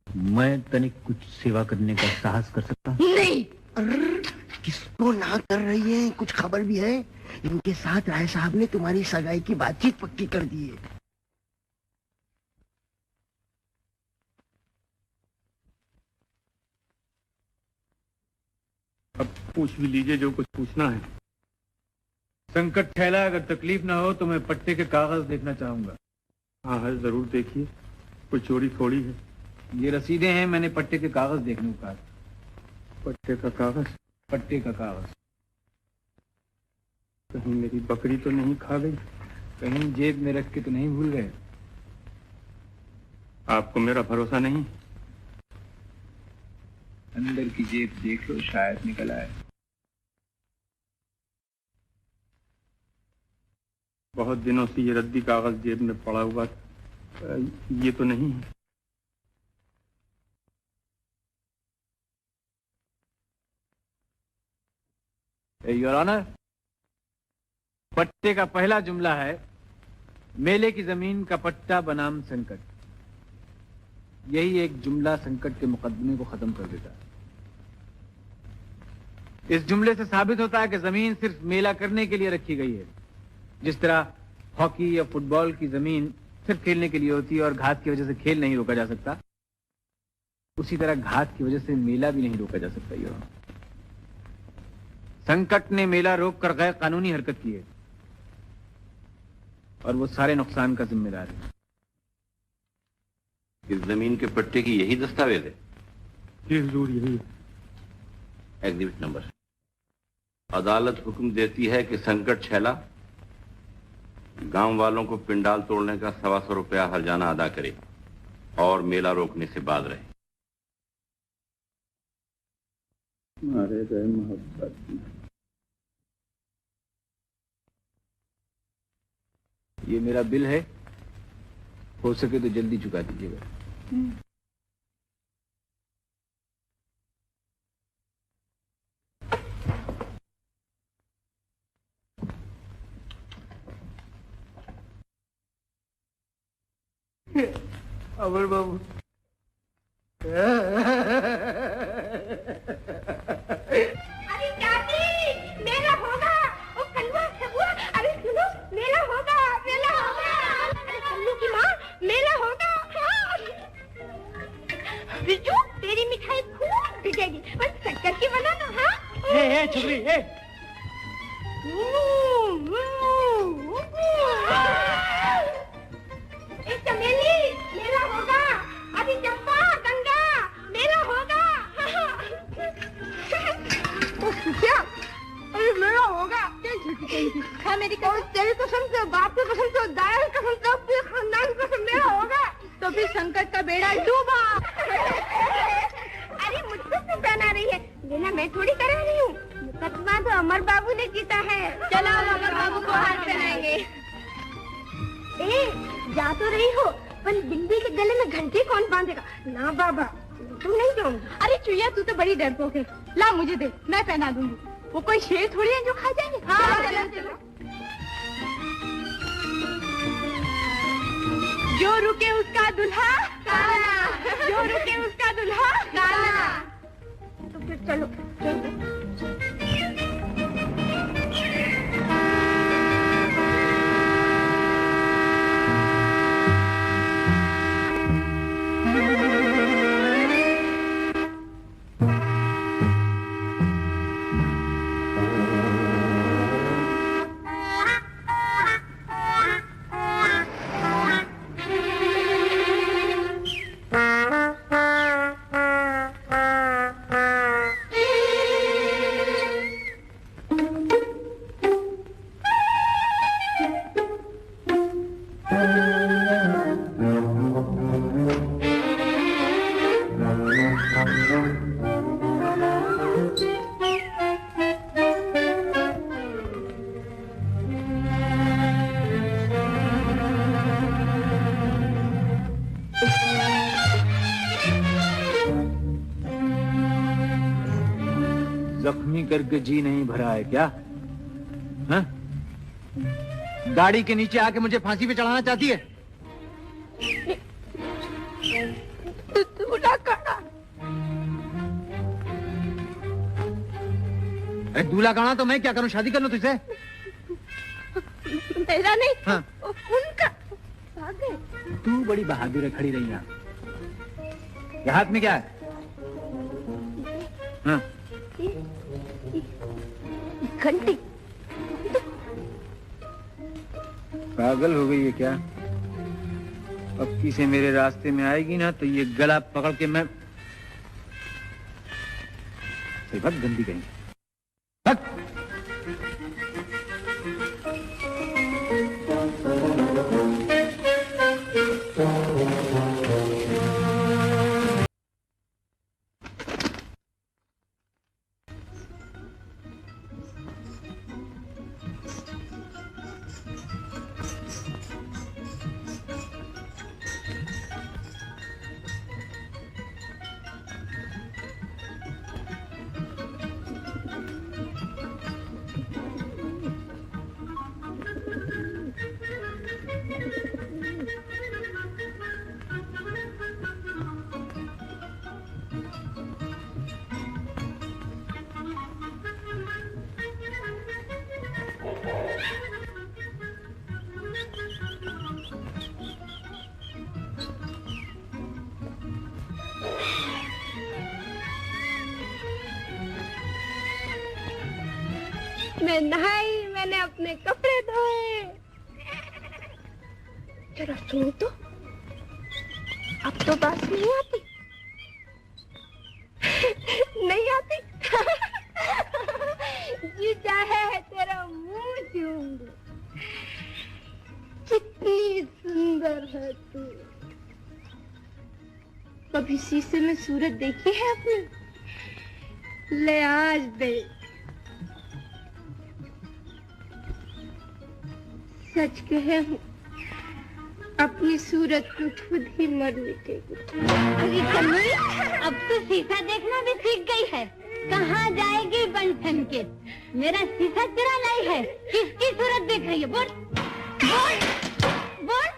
मैं तनिक कुछ सेवा करने का साहस कर सकता हूँ? नहीं। किसको ना कर रही है? कुछ खबर भी है? इनके साथ राय साहब ने तुम्हारी सगाई की बातचीत पक्की कर दी है। अब पूछ भी लीजिए जो कुछ पूछना है। संकट ठहला, अगर तकलीफ ना हो तो मैं पट्टे के कागज देखना चाहूंगा। हाँ है, जरूर देखिए। कोई चोरी थोड़ी है। ये रसीदें हैं, मैंने पट्टे के कागज देखने को कहा। पट्टे का कागज? पट्टे का कागज। कहीं मेरी बकरी तो नहीं खा गई? कहीं जेब में रख के तो नहीं भूल गए? आपको मेरा भरोसा नहीं? अंदर की जेब देख लो, शायद निकल आए। बहुत दिनों से ये रद्दी कागज जेब में पड़ा हुआ था। ये तो नहीं है। योर ऑनर, पट्टे का पहला जुमला है, मेले की जमीन का पट्टा बनाम संकट। यही एक जुमला संकट के मुकदमे को खत्म कर देता है। इस जुमले से साबित होता है कि जमीन सिर्फ मेला करने के लिए रखी गई है। जिस तरह हॉकी या फुटबॉल की जमीन सिर्फ खेलने के लिए होती है और घात की वजह से खेल नहीं रोका जा सकता, उसी तरह घात की वजह से मेला भी नहीं रोका जा सकता। योर ऑनर, संकट ने मेला रोककर गैर कानूनी हरकत की है और वो सारे नुकसान का जिम्मेदार है। इस जमीन के पट्टे की यही दस्तावेज है? जी हुजूर, यही है। Exhibit number. अदालत हुक्म देती है कि संकट छैला गांव वालों को पिंडाल तोड़ने का 125 रुपया हर्जाना अदा करे और मेला रोकने से बाज रहे। मारे गए मोहब्बत में। ये मेरा बिल है, हो सके तो जल्दी चुका दीजिएगा। अमर बाबू, अरे चाची, मेला होगा। ओ कलवा सबुआ, अरे सुनो, मेला होगा, मेला होगा। अरे कल्लू की माँ, मेला होगा। हाँ। बिज्जू, तेरी मिठाई खूब बिकेगी, बस शक्कर की बना ना। हाँ। छुपड़ी, चमेली, मेला होगा। अभी चंपा, गंगा, मेला होगा। क्या? अरे मेरा होगा। हाँ, मेरी कसम, तेरी कसम से, बाप की कसम से, दाया की कसम से, अपने खानदान की कसम, मेरा होगा। तो फिर संकट का बेड़ा डूबा। अरे मुझको क्यों बना रही है? लेना मैं थोड़ी करा रही हूँ। मुकदमा तो अमर बाबू ने जीता है। चलो अमर बाबू को हार पहनाएंगे। जा तो रही हो, पर बिल्ली के गले में घंटी कौन बांधेगा? ना बाबा, तुम नहीं जाऊंगी। अरे चुईया, तू तो बड़ी डरपोक है। ला मुझे दे, मैं पहना दूंगी। वो कोई शेर थोड़ी है जो खा जाएंगे। हाँ, चलो चलो। जो रुके उसका दुल्हा काला, जो रुके उसका दुल्हा काला। तो फिर चलो, चलो। जख्मी करके जी नहीं भरा है क्या? हाँ? गाड़ी के नीचे आके मुझे फांसी पे चढ़ाना चाहती है? दूल्हा काड़ा। अरे दूल्हा काड़ा तो मैं क्या करूं? शादी कर लूं तुझसे? मेरा नहीं, हाँ। उनका। भागे। तू बड़ी बहादुर है, खड़ी रही यहाँ। ये हाथ में क्या है? हाँ? घंटी। पागल हो गई है क्या? अब किसी मेरे रास्ते में आएगी ना तो ये गला पकड़ के मैं सही बात गंदी कहेंगे। मैं नहाई, मैंने अपने कपड़े धोए। जरा सुनो तो, अब तो बात नहीं आती। नहीं आती। जी चाहे तेरा मुंह चूमूं। कितनी सुंदर है तू। कभी शीशे में सूरत देखी है अपनी? ले आज देख। सच कहे हूँ, अपनी सूरत को खुद ही मर मिटेगी। अरे कमल, अब तो शीशा देखना भी सीख गई है। कहाँ जाएगी बन ठन के? मेरा शीशा चुरा लाई है। किसकी सूरत देख रही है? बोल बोल बोल।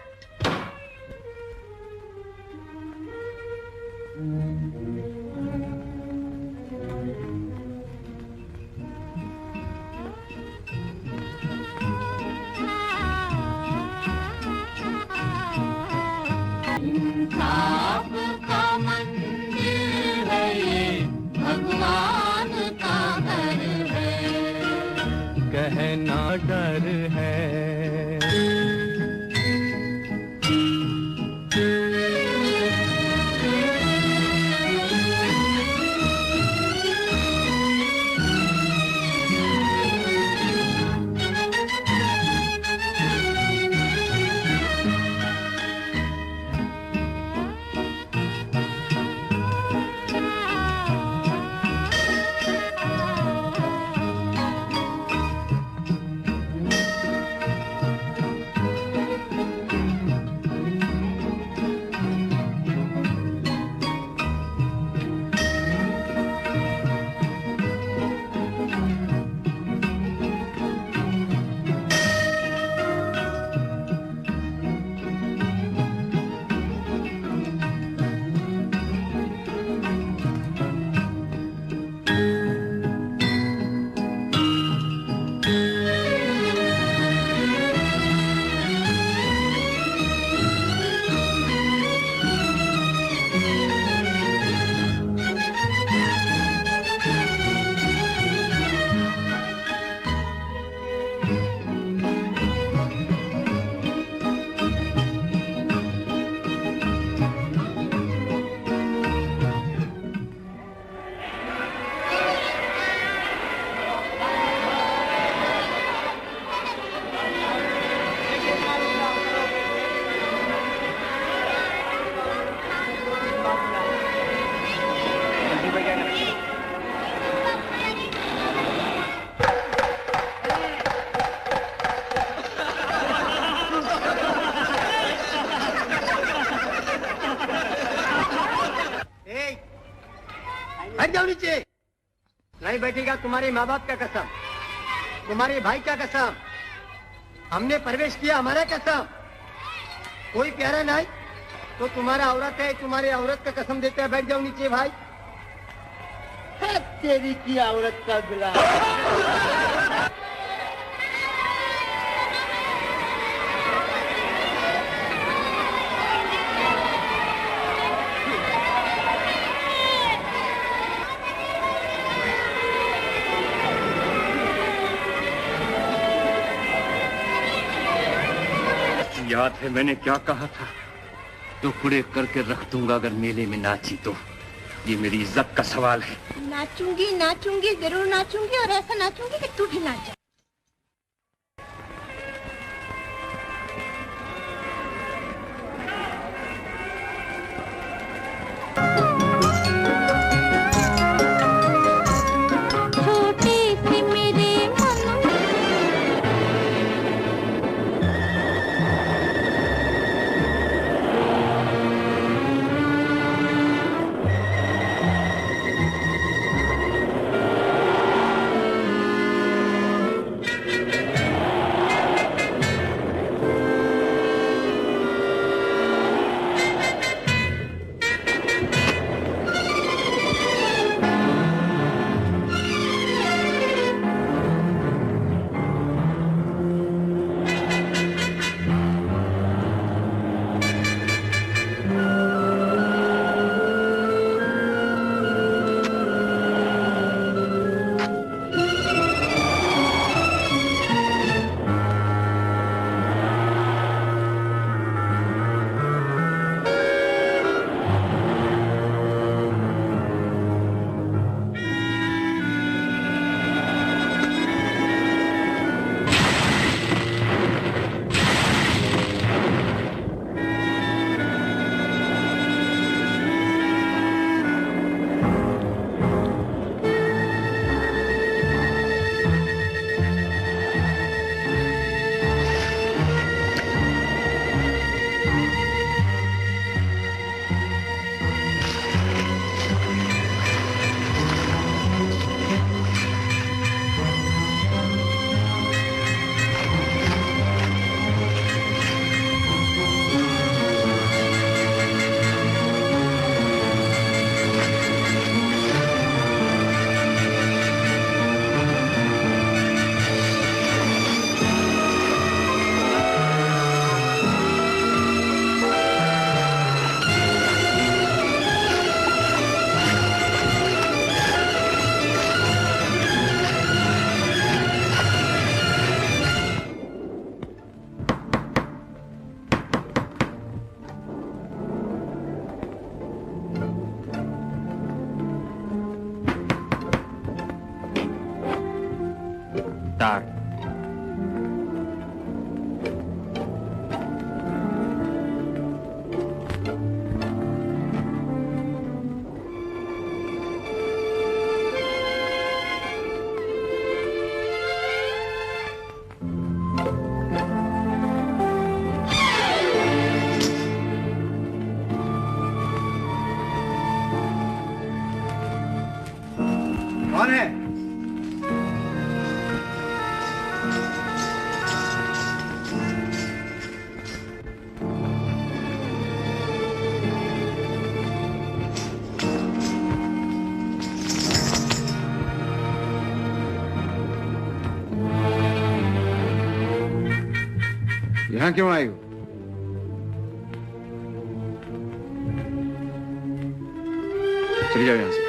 आपका मंदिर है ये, भगवान का घर है। कहना डर है। बैठ जाओ नीचे। नहीं बैठेगा तुम्हारे माँ बाप का कसम, तुम्हारे भाई का कसम, हमने प्रवेश किया हमारा कसम। कोई प्यारा नहीं तो तुम्हारा औरत है, तुम्हारे औरत का कसम देते हैं। बैठ जाओ नीचे भाई। है तेरी की औरत का गुलाम। याद है मैंने क्या कहा था? टुकड़े करके रख दूंगा अगर मेले में नाची तो। ये मेरी इज्जत का सवाल है। नाचूंगी नाचूंगी जरूर नाचूंगी, और ऐसा नाचूंगी कि तू भी नाचे। तार। कौन है? यहाँ क्यों आई हो? चली जाओ यहाँ से।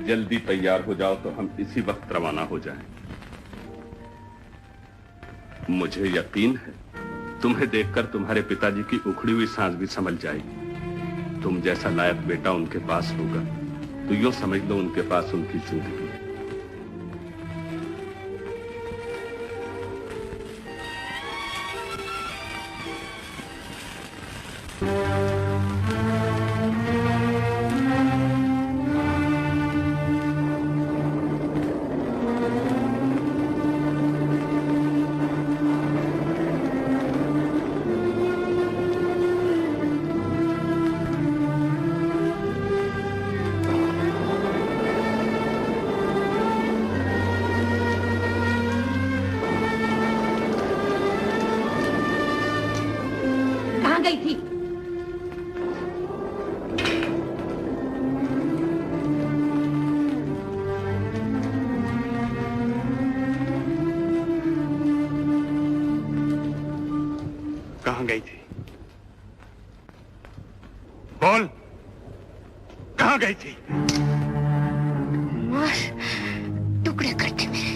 जल्दी तैयार हो जाओ तो हम इसी वक्त रवाना हो जाएं। मुझे यकीन है तुम्हें देखकर तुम्हारे पिताजी की उखड़ी हुई सांस भी संभल जाएगी। तुम जैसा लायक बेटा उनके पास होगा तो यूं समझ लो उनके पास उनकी जिंदगी है। गई थी? कहाँ गई थी? बोल, कहाँ गई थी? मार टुकड़े करते मेरे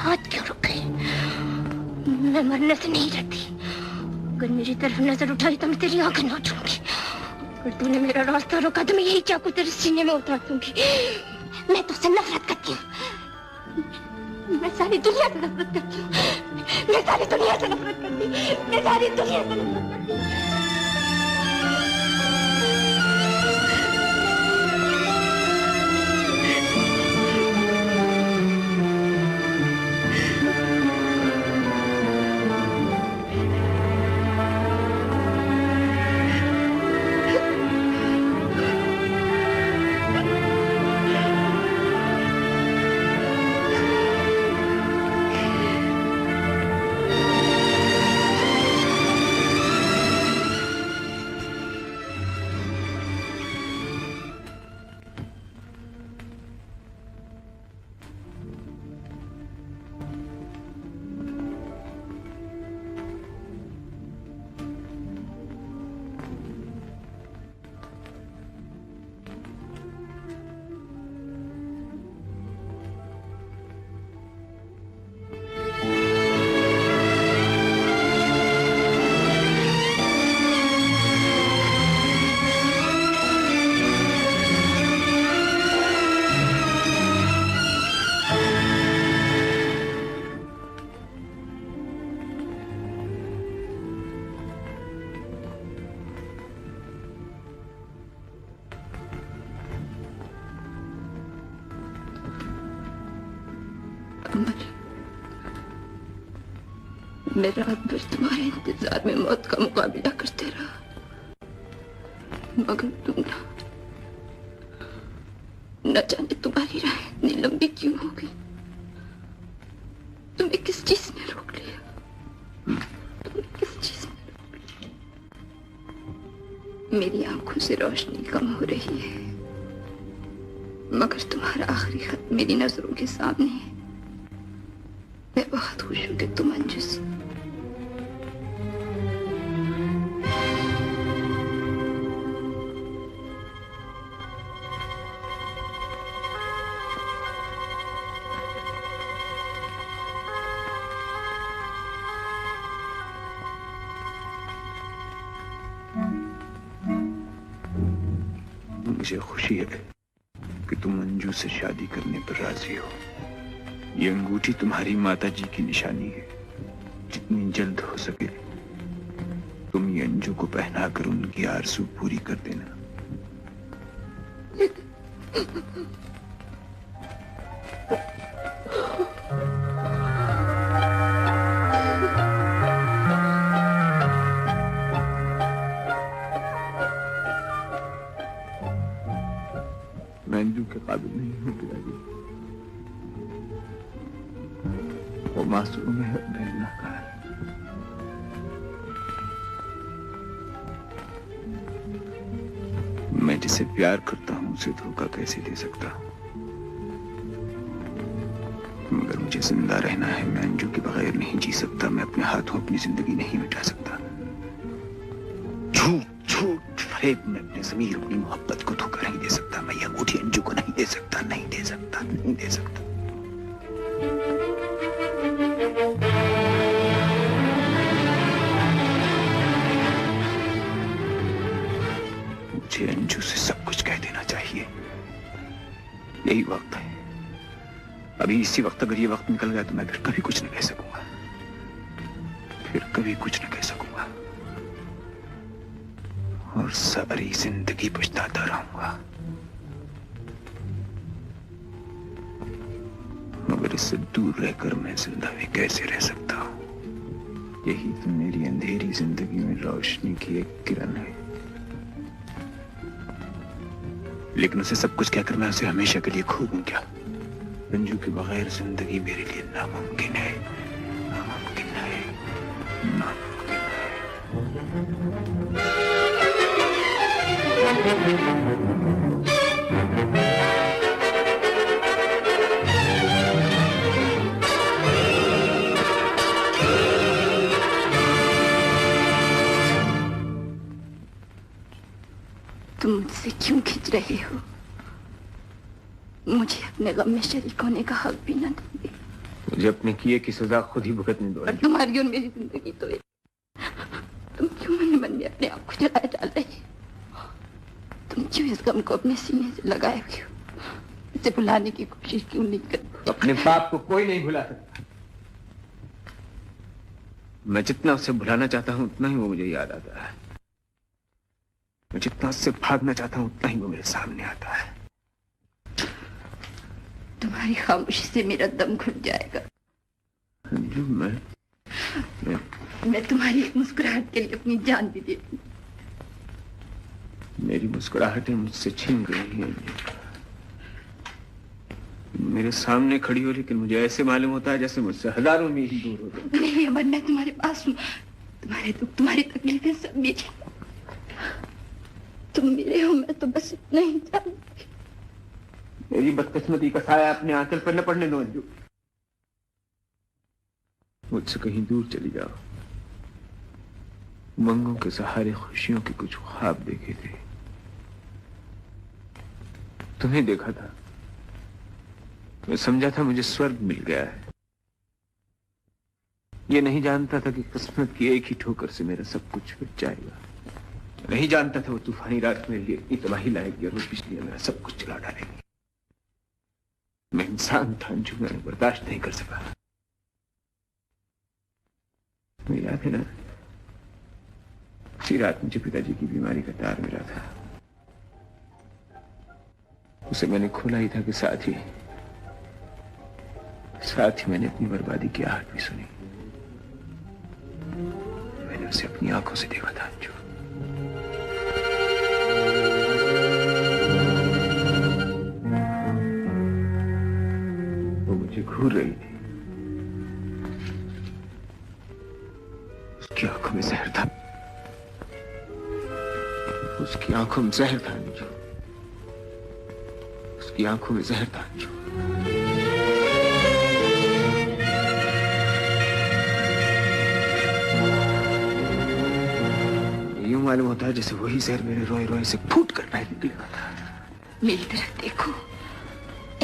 हाथ क्यों रुक गए? मैं मरने से नहीं रहती। अगर मेरी तरफ नजर उठाई तो मैं तेरी आंखें नोचूंगी। अगर तूने मेरा रास्ता रोका तो मैं यही चाकू तेरे सीने में उतार दूंगी। मैं तुझसे नफरत करती हूँ। मैं सारी दुनिया से नफरत करती हूँ। मैं सारी दुनिया से नफरत करती हूँ। मैं सारी दुनिया से नफरत करती हूँ। मैं रात भर तुम्हारे इंतजार में मौत का मुकाबला करते रहा, मगर तुम न जाने तुम्हारी राह इतनी लंबी क्यों हो गई। तुम्हें किस चीज ने रोक लिया? तुम्हें किस चीज ने रोक लिया? मेरी आंखों से रोशनी कम हो रही है, मगर तुम्हारा आखिरी खत मेरी नजरों के सामने है। मैं बहुत खुश हूं कि तुम अंजू से मुझे खुशी है कि तुम अंजू से शादी करने पर राजी हो। ये अंगूठी तुम्हारी माताजी की निशानी है। जितनी जल्द हो सके तुम ये अंजू को पहनाकर उनकी आरज़ू पूरी कर देना। मैं अंजू के काबिल नहीं हूँ पिताजी। वो मासूम है, मैं गुनहगार। मैं जिसे प्यार करता हूँ उसे धोखा कैसे दे सकता? मगर मुझे जिंदा रहना है। मैं अंजू के बगैर नहीं जी सकता। मैं अपने हाथों अपनी जिंदगी नहीं मिटा सकता। झूठ झूठ साहेब, मैं अपने ज़मीर, अपनी मोहब्बत को धोखा नहीं दे सकता। मैं ये अंगूठी अंजू को नहीं दे सकता, नहीं दे सकता, नहीं दे सकता। मुझे अंजू से सब कुछ कह देना चाहिए। यही वक्त है। अभी इसी वक्त अगर ये वक्त निकल गया तो मैं फिर कभी कुछ न कह सकूंगा, फिर कभी कुछ न कह सकूंगा, और सारी जिंदगी पछताता रहूंगा। मगर इससे दूर रहकर मैं जिंदा भी कैसे रह सकता हूं? यही तो मेरी अंधेरी जिंदगी में रोशनी की एक किरण है। लेकिन उसे सब कुछ कहकर मैं उसे हमेशा के लिए खो दूं क्या? अंजू के बगैर जिंदगी मेरे लिए नामुमकिन है, नामुमकिन है, नामुमकिन तुम मुझसे क्यों खिंच रहे हो? मुझे अपने गम में शरीक होने का हक भी न दोगे। मुझे अपने किए की सजा खुद ही भुगतने दो। और तुम्हारी और मेरी जिंदगी तो एक। तुम क्यों मन मन में अपने आप को जलाए डाल रहे हो? तुम क्यों इस गम को अपने सीने से लगाए हुए हो? इसे भुलाने की कोशिश क्यों नहीं करते? अपने बाप को कोई नहीं भुला सकता। मैं जितना उसे भुलाना चाहता हूं उतना ही वो मुझे याद आता है। मैं जितना उससे भागना चाहता हूं उतना ही वो मेरे सामने आता है। तुम्हारी खामोशी से मेरा दम घुट जाएगा। अंजू, मैं तुम्हारी एक मुस्कुराहट के लिए अपनी जान भी दे दूं। मेरी मुस्कुराहटें मुझसे छीन गई हैं। मेरे सामने खड़ी हो, लेकिन मुझे ऐसे मालूम होता है जैसे मुझसे हजारों मील दूर हो। नहीं अमर, मैं तुम्हारे पास हूँ। तुम्हारे दुख, तुम्हारी तकलीफें सब मेरी। तुम मेरे हो, मैं तो बस इतना ही जानती। मेरी बदकिस्मती का साया अपने आंचल पर न पड़ने दो अंजू। मुझसे कहीं दूर चली जाओ। उमंगों के सहारे खुशियों के कुछ ख्वाब देखे थे, तुम्हें देखा था। मैं समझा था मुझे स्वर्ग मिल गया है। ये नहीं जानता था कि किस्मत की एक ही ठोकर से मेरा सब कुछ मिट जाएगा। नहीं जानता था वो तूफानी रात मेरे लिए इतनी तबाही लाएगी और वो बिजली मेरा सब कुछ जला डालेगी। मैं इंसान था अंजू, मैंने बर्दाश्त नहीं कर सका। मुझे याद है ना, उसी रात मुझे पिताजी की बीमारी का तार मिला था। उसे मैंने खोला ही था कि साथ ही मैंने अपनी बर्बादी की आहट भी सुनी। मैंने उसे अपनी आंखों से देखा था अंजू। वो मुझे घूर रही थी। उसकी आंखों में जहर था। उसकी आंखों में जहर था अंजू। उसकी आंखों में जहर था अंजू। यूं मालूम होता है जैसे वही जहर मेरे रोए रोए से फूट कर बाहर निकलेगा था। मेरी तरफ देखो,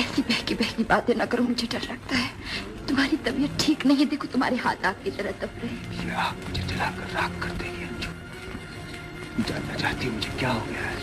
ऐसी बहकी बहकी बातें ना करो, मुझे डर लगता है। तुम्हारी तबीयत ठीक नहीं है। देखो तुम्हारे हाथ आग की तरह तप रहे हैं। आग मुझे जलाकर राख कर देगी अंजू। जानना चाहती है मुझे क्या हो गया है?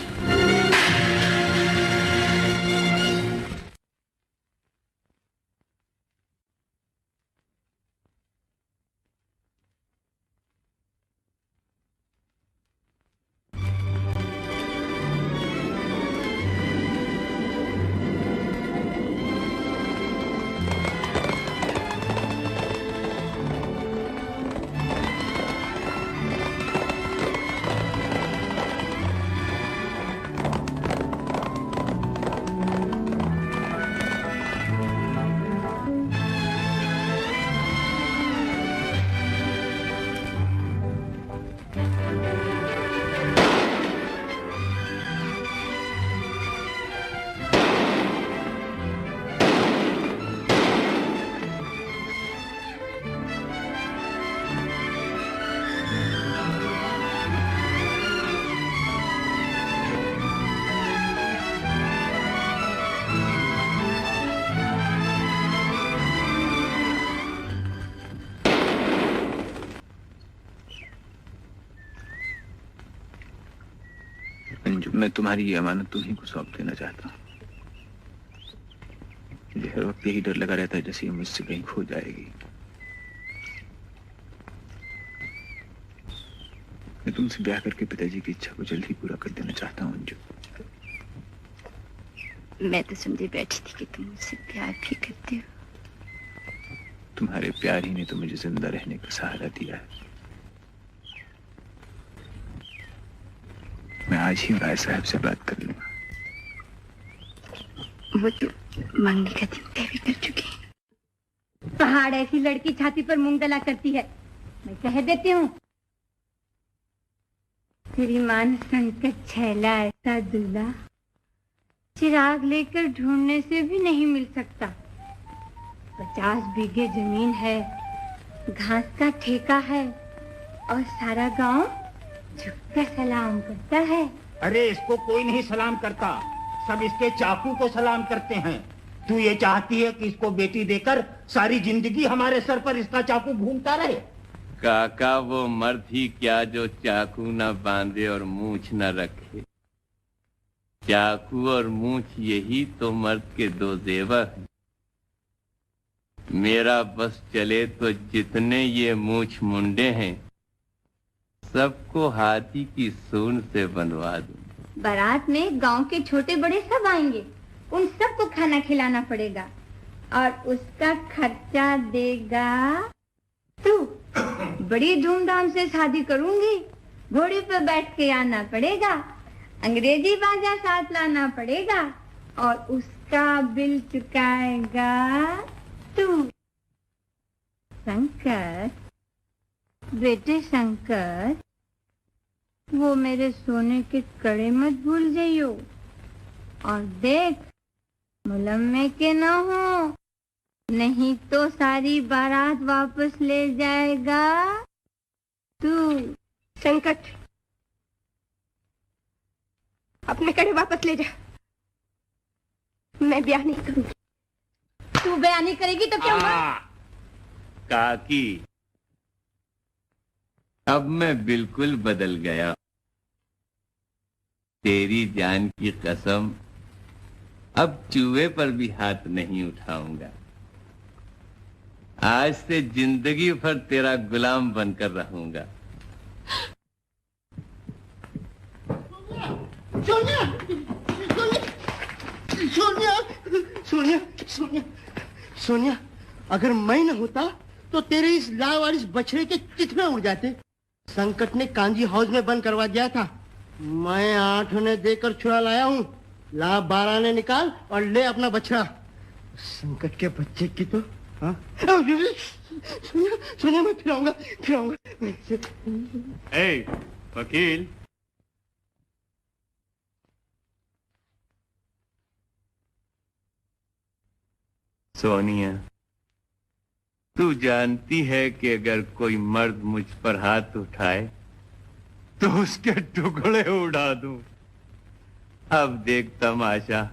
मैं तुम्हारी ये अमानत तुम्हीं को सौंप देना चाहता हूँ। मुझे हर वक्त यही डर लगा रहता है जैसे ये मुझसे कहीं खो जाएगी। मैं तुमसे ब्याह करके पिताजी की इच्छा को जल्दी पूरा कर देना चाहता हूँ अंजू। मैं तो समझे बैठी थी कि तुम मुझसे प्यार भी करते हो। तुम्हारे प्यार ही ने तो मुझे जिंदा रहने का सहारा दिया है। मैं आज ही राय साहब से बात कर लूंगा। वो तो मांगने का दिन तय भी कर चुके हैं। पहाड़ ऐसी लड़की छाती पर मूंग डला करती है, मैं कह देती हूँ। तेरी मान संकट छैला ऐसा दूल्हा चिराग लेकर ढूंढने से भी नहीं मिल सकता। 50 बीघे जमीन है, घास का ठेका है और सारा गांव झुककर सलाम करता है। अरे इसको कोई नहीं सलाम करता, सब इसके चाकू को सलाम करते हैं। तू ये चाहती है कि इसको बेटी देकर सारी जिंदगी हमारे सर पर इसका चाकू घूमता रहे? काका वो मर्द ही क्या जो चाकू न बांधे और मूछ न रखे। चाकू और मूछ यही तो मर्द के दो जेवर हैं। मेरा बस चले तो जितने ये मूछ मुंडे हैं सबको हाथी की सूंड से बनवा दूं। बारात में गांव के छोटे बड़े सब आएंगे, उन सबको खाना खिलाना पड़ेगा और उसका खर्चा देगा तू। बड़ी धूमधाम से शादी करूंगी, घोड़े पर बैठ के आना पड़ेगा, अंग्रेजी बाजा साथ लाना पड़ेगा और उसका बिल चुकाएगा तू। शंकर, बेटे शंकर, वो मेरे सोने के कड़े मत भूल जाइयो और देख मुलम्मे के ना हो, नहीं तो सारी बारात वापस ले जाएगा तू। संकट, अपने कड़े वापस ले जा। मैं ब्याह नहीं करूंगी। तू ब्याह नहीं करेगी तो क्या हुआ? काकी, अब मैं बिल्कुल बदल गया। तेरी जान की कसम, अब चूहे पर भी हाथ नहीं उठाऊंगा। आज से जिंदगी भर तेरा गुलाम बनकर रहूंगा। सोनिया, सोनिया, सोनिया, सोनिया, सोनिया, अगर मैं न होता तो तेरे इस लावारिस बछड़े के चिथड़े उड़ जाते। संकट ने कांजी हाउस में बंद करवा दिया था, मैं 8 ने देकर छुड़ा लाया हूँ। ला 12 ने निकाल और ले अपना बछड़ा। संकट के बच्चे की तो हाँ? सोनिया, सोनिया, मैं फिर आऊंगा, फिर आऊंगा। ए, वकील, सोनिया, तू जानती है कि अगर कोई मर्द मुझ पर हाथ उठाए तो उसके टुकड़े उड़ा दूं। अब देख तमाशा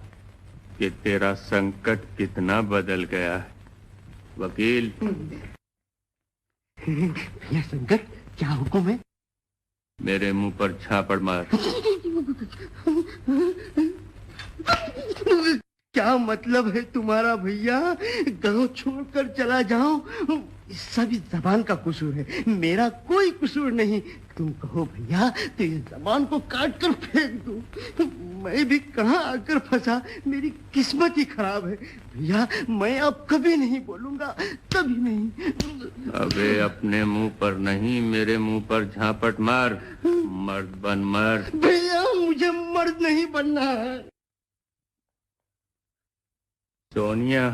कि तेरा संकट कितना बदल गया है। वकील। भैया संकट, क्या हुक्म है? मेरे मुंह पर झापड़ मार। क्या मतलब है तुम्हारा भैया? गांव छोड़कर चला जाऊं, सब इस जबान का कसूर है, मेरा कोई कसूर नहीं। तुम कहो भैया तो इस जबान को काट कर फेंक दूं। मैं भी कहां आकर फंसा, मेरी किस्मत ही खराब है। भैया मैं अब कभी नहीं बोलूंगा, कभी नहीं। अबे अपने मुंह पर नहीं, मेरे मुंह पर झापट मार। मर्द बन मर। भैया मुझे मर्द नहीं बनना है। सोनिया,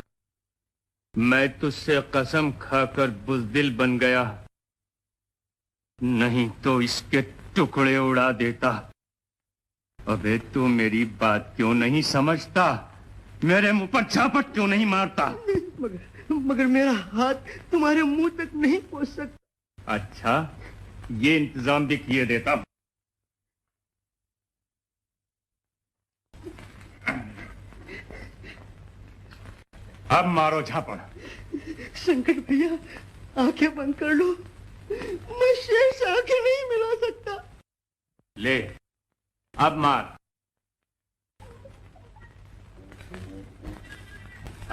मैं तुझसे कसम खाकर बुज़दिल बन गया, नहीं तो इसके टुकड़े उड़ा देता। अबे तू मेरी बात क्यों नहीं समझता? मेरे मुंह पर झापट क्यों नहीं मारता? मगर मेरा हाथ तुम्हारे मुंह तक नहीं पहुंच सकता। अच्छा, ये इंतजाम भी किए देता। अब मारो झापड़। संकट भैया आंखें बंद कर लो, मैं शेर से आंखें नहीं मिला सकता। ले, अब मार।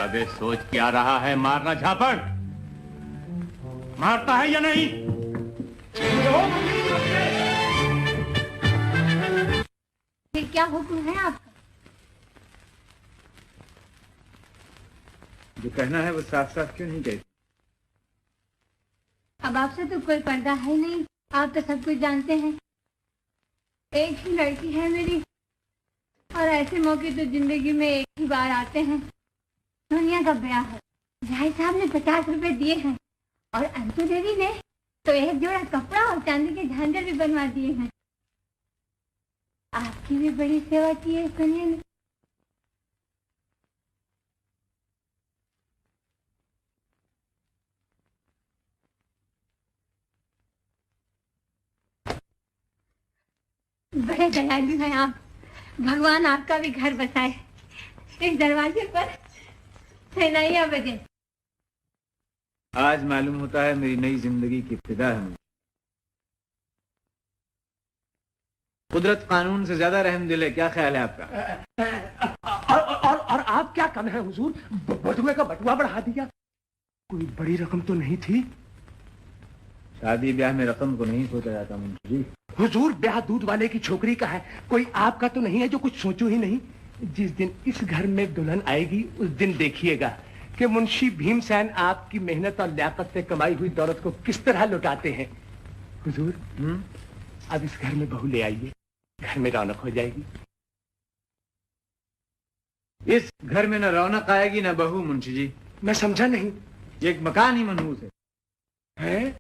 अबे सोच क्या रहा है? मारना झापड़, मारता है या नहीं? फिर क्या हुक्म है आपका? जो कहना है वो साफ साफ क्यों नहीं कहती? अब आपसे तो कोई पर्दा है नहीं, आप तो सब कुछ जानते हैं। एक ही लड़की है मेरी, और ऐसे मौके तो जिंदगी में एक ही बार आते हैं। दुनिया का ब्याह है, भाई साहब ने 50 रुपए दिए हैं, और अंजू देवी ने तो एक जोड़ा कपड़ा और चांदी के झांझर भी बनवा दिए हैं। आपकी भी बड़ी सेवा की है सोनिया ने। बड़े दयालु हैं आप, भगवान आपका भी घर बसाए। इस दरवाजे पर सेनाइयां बजे। आज मालूम होता है मेरी नई जिंदगी की इब्तिदा है। कुदरत कानून से ज्यादा रहमदिल है, क्या ख्याल है आपका? और आप क्या कम है हुजूर, बटुए का बटुआ बढ़ा दिया। कोई बड़ी रकम तो नहीं थी? शादी ब्याह में रकम को नहीं सोचा जाता मुंशी जी। हुजूर, ब्याह दूध वाले की छोकरी का है, कोई आपका तो नहीं है जो कुछ सोचो ही नहीं। जिस दिन इस घर में दुल्हन आएगी उस दिन देखिएगा कि मुंशी भीमसेन आपकी मेहनत और लियाकत से कमाई हुई दौलत को किस तरह लुटाते हैं। हुजूर, अब इस घर में बहू ले आइए, घर में रौनक हो जाएगी। इस घर में न रौनक आएगी न बहू मुंशी जी। मैं समझा नहीं। ये एक मकान ही मनहूस है?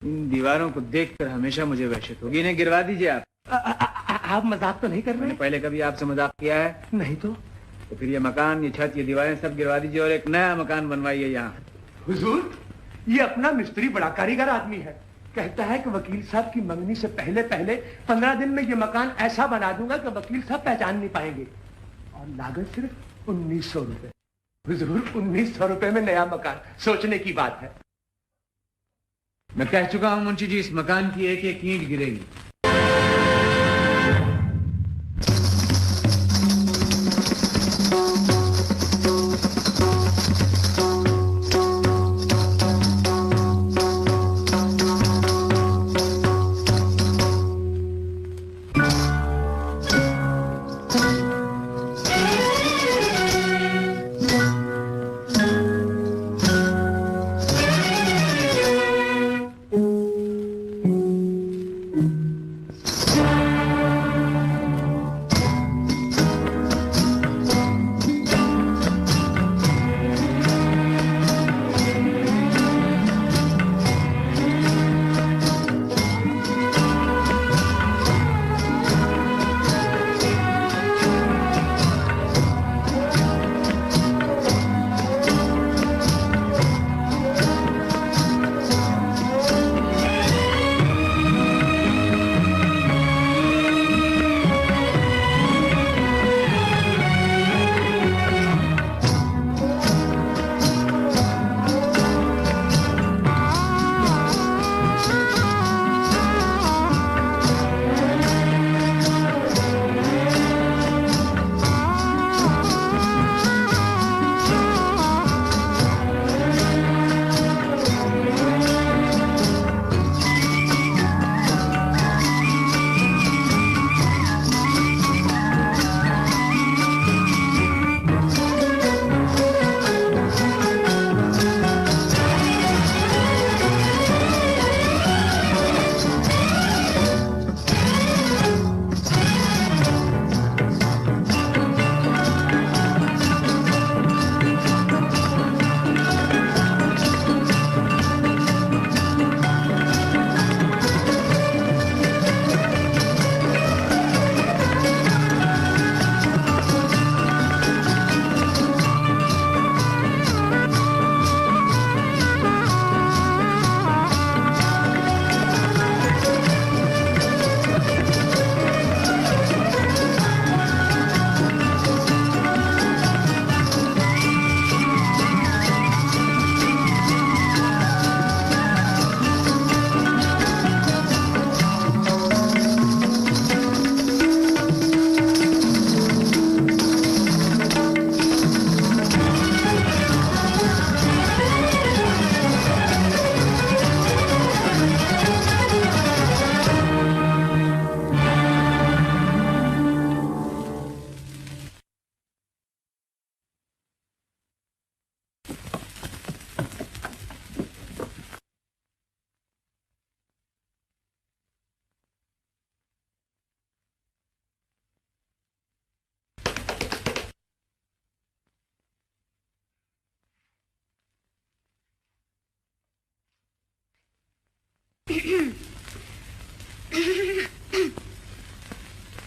इन दीवारों को देखकर हमेशा मुझे वहशत होगी। इन्हें गिरवा दीजिए आप। आप मजाक तो नहीं कर रहे? मैंने पहले कभी आपसे मजाक किया है? नहीं तो फिर ये मकान, ये छत, ये दीवारें सब गिरवा दीजिए और एक नया मकान बनवाइए यहाँ। हुजूर, ये अपना मिस्त्री बड़ा कारीगर आदमी है। कहता है कि वकील साहब की मंगनी से पहले पहले 15 दिन में ये मकान ऐसा बना दूंगा कि वकील साहब पहचान नहीं पाएंगे। और लागत सिर्फ 1900 रुपए। हुजूर, 1900 रुपए में नया मकान, सोचने की बात है। मैं कह चुका हूं मुंशी जी, इस मकान की एक एक ईंट गिरेगी।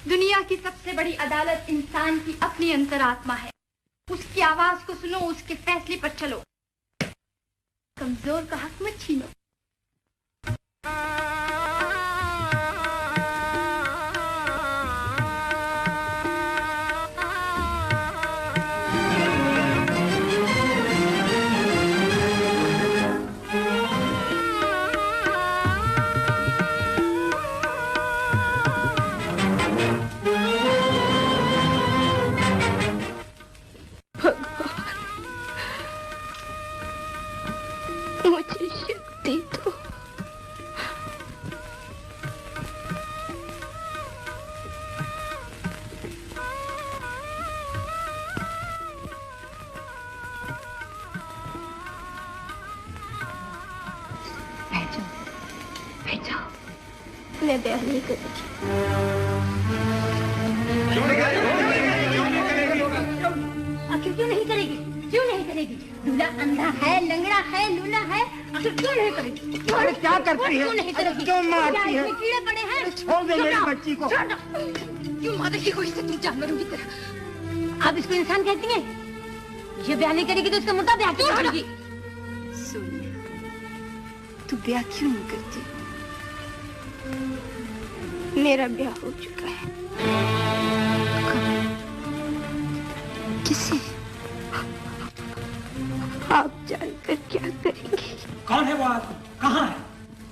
दुनिया की सबसे बड़ी अदालत इंसान की अपनी अंतरात्मा है। उसकी आवाज को सुनो, उसके फैसले पर चलो। कमजोर का हक मत छीनो। मुझे शक्ति दो। बैठ जाओ। मैं ब्याह नहीं करूंगी। आखिर क्यों नहीं करेगी? क्यों नहीं करेगी? दूल्हा अंधा है, लंगड़ा है, लूला है, आखिर क्यों नहीं करेगी? अरे क्या करती है? क्यों नहीं करेगी? क्यों मारती है? इसमें कीड़े पड़े हैं। छोड़ दे मेरी बच्ची को। क्यों मारेगी कोई से तुम जानवरों की तरह? आप इसको इंसान कहती हैं? ये ब्याह नहीं करेगी तो इसका मुद्दा ब्याह क्यों करेगी? सोनिया, तू ब्याह क्यों नहीं करती? मेरा ब्याह हो चुका है। किससे? आप जानकर क्या करेंगे? कौन है वो आदमी? कहाँ है?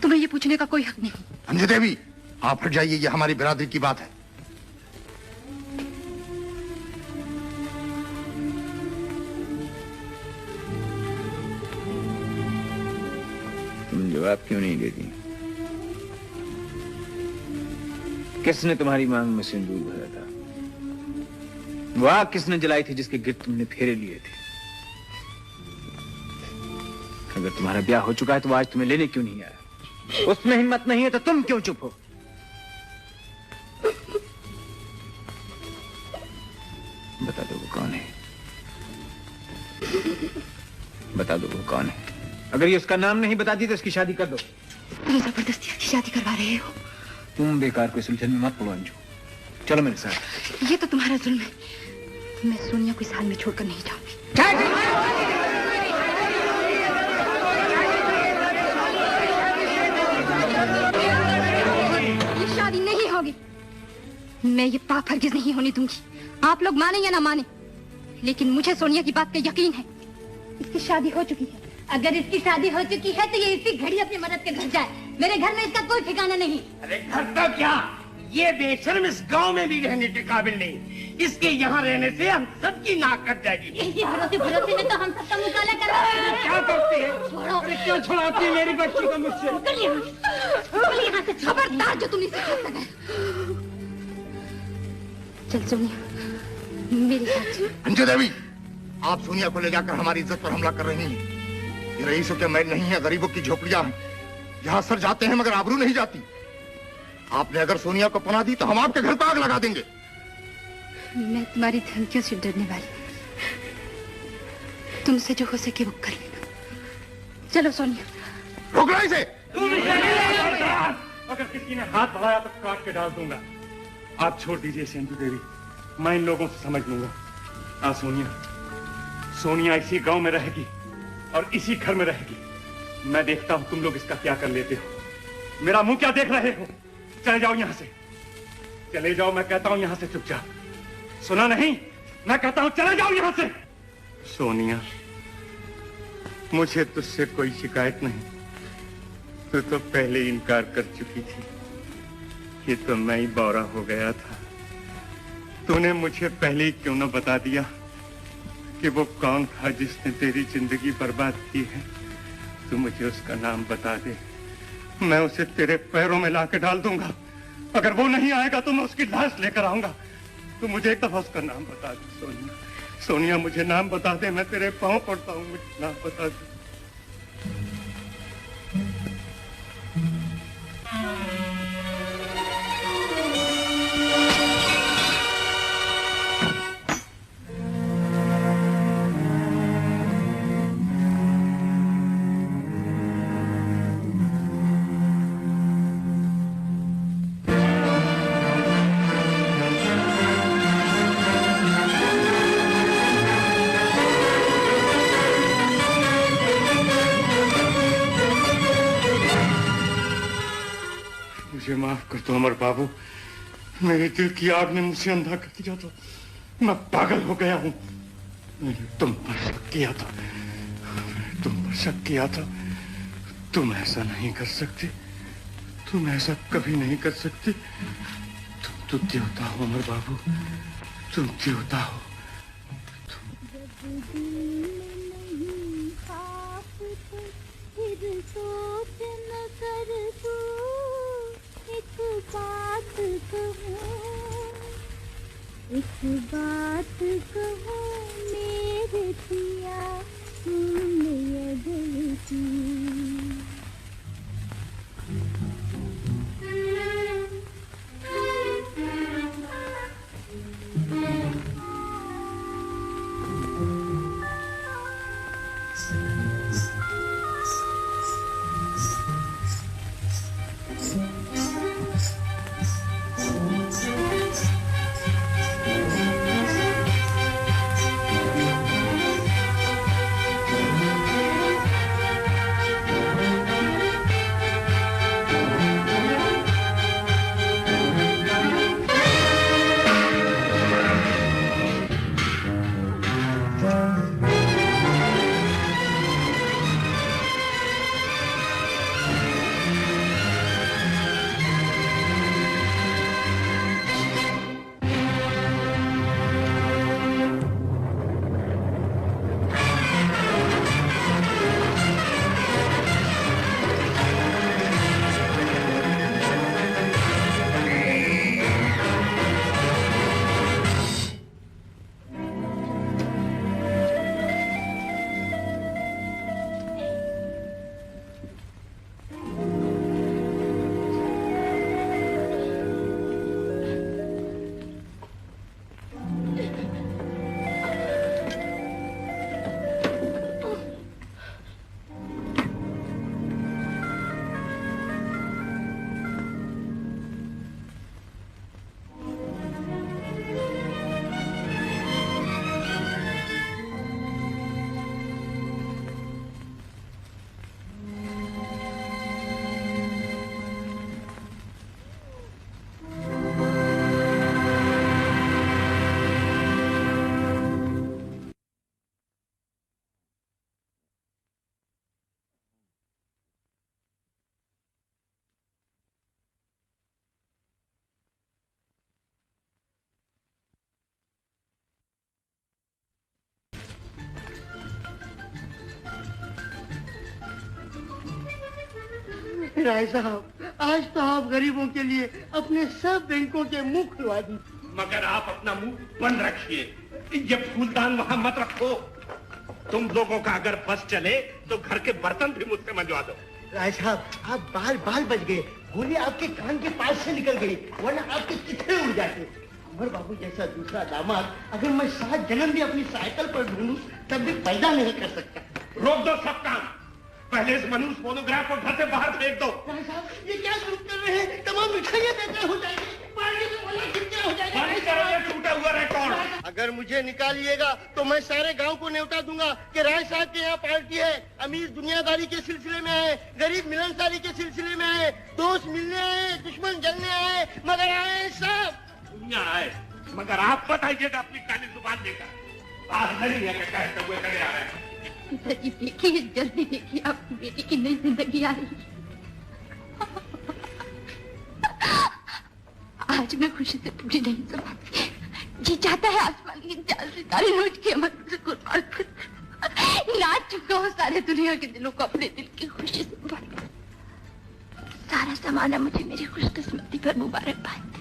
तुम्हें ये पूछने का कोई हक नहीं। अंजू देवी, आप हट जाइए, ये हमारी बिरादरी की बात है। तुम जवाब क्यों नहीं देती? किसने तुम्हारी मांग में सिंदूर भरा था? वो आग किसने जलाई थी जिसके गिर्द तुमने फेरे लिए थे? अगर तुम्हारा ब्याह हो चुका है तो आज तुम्हें लेने क्यों नहीं आया? उसमें हिम्मत नहीं है तो तुम क्यों चुप हो? बता दो वो कौन है? बता दो वो कौन है? अगर ये उसका नाम नहीं बता दी तो इसकी शादी कर दो। तुम जबरदस्ती की शादी करवा रहे हो। तुम बेकार कोई सुलझन में मत पड़ो अंजू। चलो मेरे साथ। ये तो तुम्हारा जुल्म है। मैं सोनिया को इस हाल में छोड़कर नहीं जाऊंगी। ये शादी नहीं होगी। मैं ये पाप हरगिज नहीं होने दूंगी। आप लोग माने या ना माने, लेकिन मुझे सोनिया की बात का यकीन है। इसकी शादी हो चुकी है। अगर इसकी शादी हो चुकी है तो ये इसी घड़ी अपने मदद के घर जाए। मेरे घर में इसका कोई ठिकाना नहीं। अरे घर तो क्या, ये बेशर्म इस गांव में भी रहने के काबिल नहीं। इसके यहाँ रहने से हम सबकी नाक कट जाएगी। इसी भरोसे भरोसे में तो हम सबका मुकाला कर रहे हैं। क्या करती है? छोड़ो। अरे क्यों छुड़ाती है मेरी बच्ची को मुझसे? निकल यहाँ से। खबरदार जो तुम इसे हाथ लगाए। चल सोनिया मेरे साथ। अंजू देवी, आप सोनिया को ले जाकर हमारी इज्जत पर हमला कर रही हैं। ये रईसों के महल नहीं है, गरीबों की झोपड़ियां हैं। यहाँ सर जाते हैं मगर आबरू नहीं जाती। आपने अगर सोनिया को पनाह दी तो हम आपके घर पर आग लगा देंगे। मैं तुम्हारी धमकियों से डरने वाली। तुमसे जो हो सके वो कर लेना। चलो सोनिया। रोकना इसे। अगर किसी ने हाथ बढ़ाया तो काट के डाल दूंगा। आप छोड़ दीजिए सिंधु देवी, मैं इन लोगों से समझ लूंगा। सोनिया इसी गांव में रहेगी और इसी घर में रहेगी। मैं देखता हूं तुम लोग इसका क्या कर लेते हो। मेरा मुंह क्या देख रहे हो? चले जाओ यहां से। चले जाओ, मैं कहता हूं यहां से चुपचाप। सुना नहीं? मैं कहता हूं चले जाओ यहां से। सोनिया, मुझे तुझसे कोई शिकायत नहीं। तू तो पहले ही इनकार कर चुकी थी। ये तो मैं ही बौरा हो गया था। तूने मुझे पहले ही क्यों न बता दिया कि वो कौन था जिसने तेरी जिंदगी बर्बाद की है। तू मुझे उसका नाम बता दे, मैं उसे तेरे पैरों में लाके डाल दूंगा। अगर वो नहीं आएगा तो मैं उसकी लाश लेकर आऊंगा। तू मुझे एक दफा उसका नाम बता दे सोनिया। सोनिया मुझे नाम बता दे, मैं तेरे पांव पड़ता हूँ, मुझे नाम बता दे। तो अमर बाबू, मेरे दिल की आग ने मुझे अंधा कर दिया था। मैं पागल हो गया हूँ। मैंने तुम पर शक किया था, तुम ऐसा नहीं कर सकती, तुम ऐसा कभी नहीं कर सकती। तुम तो देवता हो अमर बाबू, तुम देवता हो। सोच न कर तू एक बात कहूँ मेरे पिया तूने अगर की। राय साहब, आज तो आप गरीबों के लिए अपने सब बैंकों के मुंह खुलवा दी। मगर आप अपना मुंह बंद रखिए, ये फूलदान वहां मत रखो। तुम लोगों का अगर बस चले तो घर के बर्तन भी मुझसे मंजवा दो। राय साहब, आप बाल बच गए, गोली आपके कान के पास से निकल गई, वरना आपके चित्ते उड़ जाते। अमर बाबू जैसा दूसरा दामाद अगर मैं 7 जन्म भी अपनी साइकिल पर ढूंढूं तब भी पैदा नहीं कर सकता। रोक दो सब काम, पहले इस मनुष्य फोटोग्राफ को घर से बाहर फेंक दो। राय साहब, ये क्या शुरू कर रहे हैं? तमाम मिठाइयाँ बेकार हो जाएगी, पार्टी में वाला खिंचा हो जाएगा। टूटा हुआ रिकॉर्ड। अगर मुझे निकालिएगा तो मैं सारे गांव को न्योता दूंगा कि राय साहब के यहाँ पार्टी है। अमीर दुनियादारी के सिलसिले में है, गरीब मिलनसारी के सिलसिले में है, दोस्त मिलने आए, दुश्मन जलने आए, मगर आए सब। दुनिया आए मगर आप बताइएगा अपनी काली जुबान लेकर। बात नहीं है कि कहते हुए चले आ रहे हैं। पिताजी देखिए, जल्दी देखिए, आपकी बेटी की नई जिंदगी आ रही है। आज मैं खुशी से पूरी नहीं सो पाती। जी चाहता है आसमान की चाल सितारे नोच के अमर से कुर्बान कर नाच चुका हूँ सारे दुनिया के दिलों को अपने दिल की खुशी से भर। सारा जमाना मुझे मेरी खुशकिस्मती पर मुबारकबाद दे,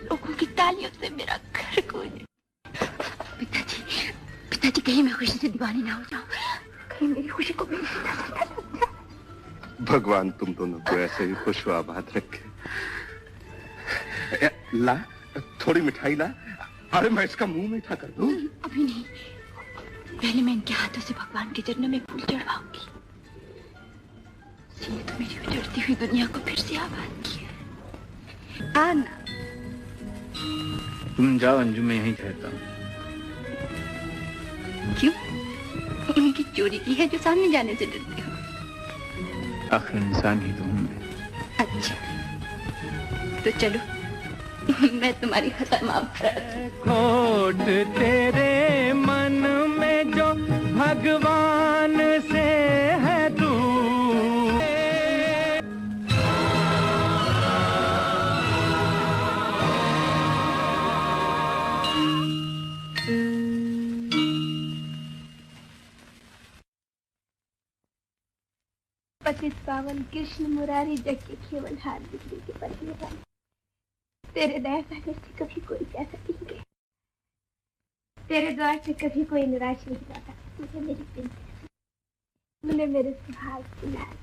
लोगों की तालियों से मेरा घर गूंजे। पिताजी कहीं मैं खुशी से दीवानी ना हो जाऊं, कहीं मेरी खुशी को भगवान तुम दोनों को ऐसे ही खुश व आबाद रखे। ला, थोड़ी मिठाई ला। अरे मैं इसका मुंह मीठा कर दूं? अभी नहीं, पहले मैं इनके हाथों से भगवान के चरणों में फूल चढ़वाऊंगी। ये तो मेरी उजड़ती हुई दुनिया को फिर से आबाद किया। आना। तुम जाओ अंजू, मैं यहीं ठहरता हूँ। क्यों? उनकी चोरी की है जो सामने जाने से डरते हो? आखिर इंसान ही तो हूँ मैं। अच्छा, तो चलो मैं तुम्हारी खता माफ कर। खोट तेरे मन में जो भगवान से है तू। पतित पावन कृष्ण मुरारी जग के केवल हाथ बिजली के पतित पावन, तेरे दया करने से कभी कोई कैसा नहीं गया, तेरे द्वार से कभी कोई निराश नहीं जाता। मुझे मेरी बिंदी, मुझे मेरे सुहाग की लाल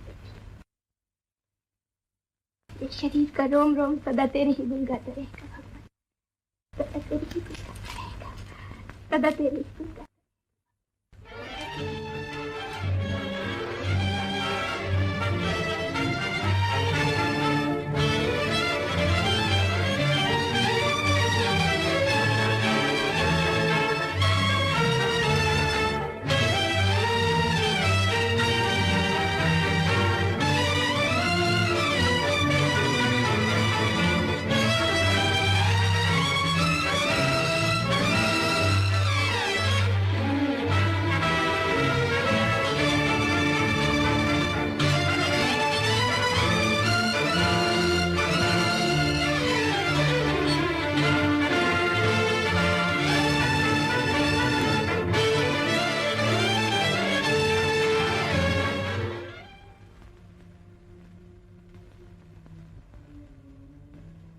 ये शरीर का रोम रोम सदा तेरे ही गुण गाता रहेगा भगवान, सदा तेरे ही गुण गाता रहेगा, सदा तेरे ही गुण गाता।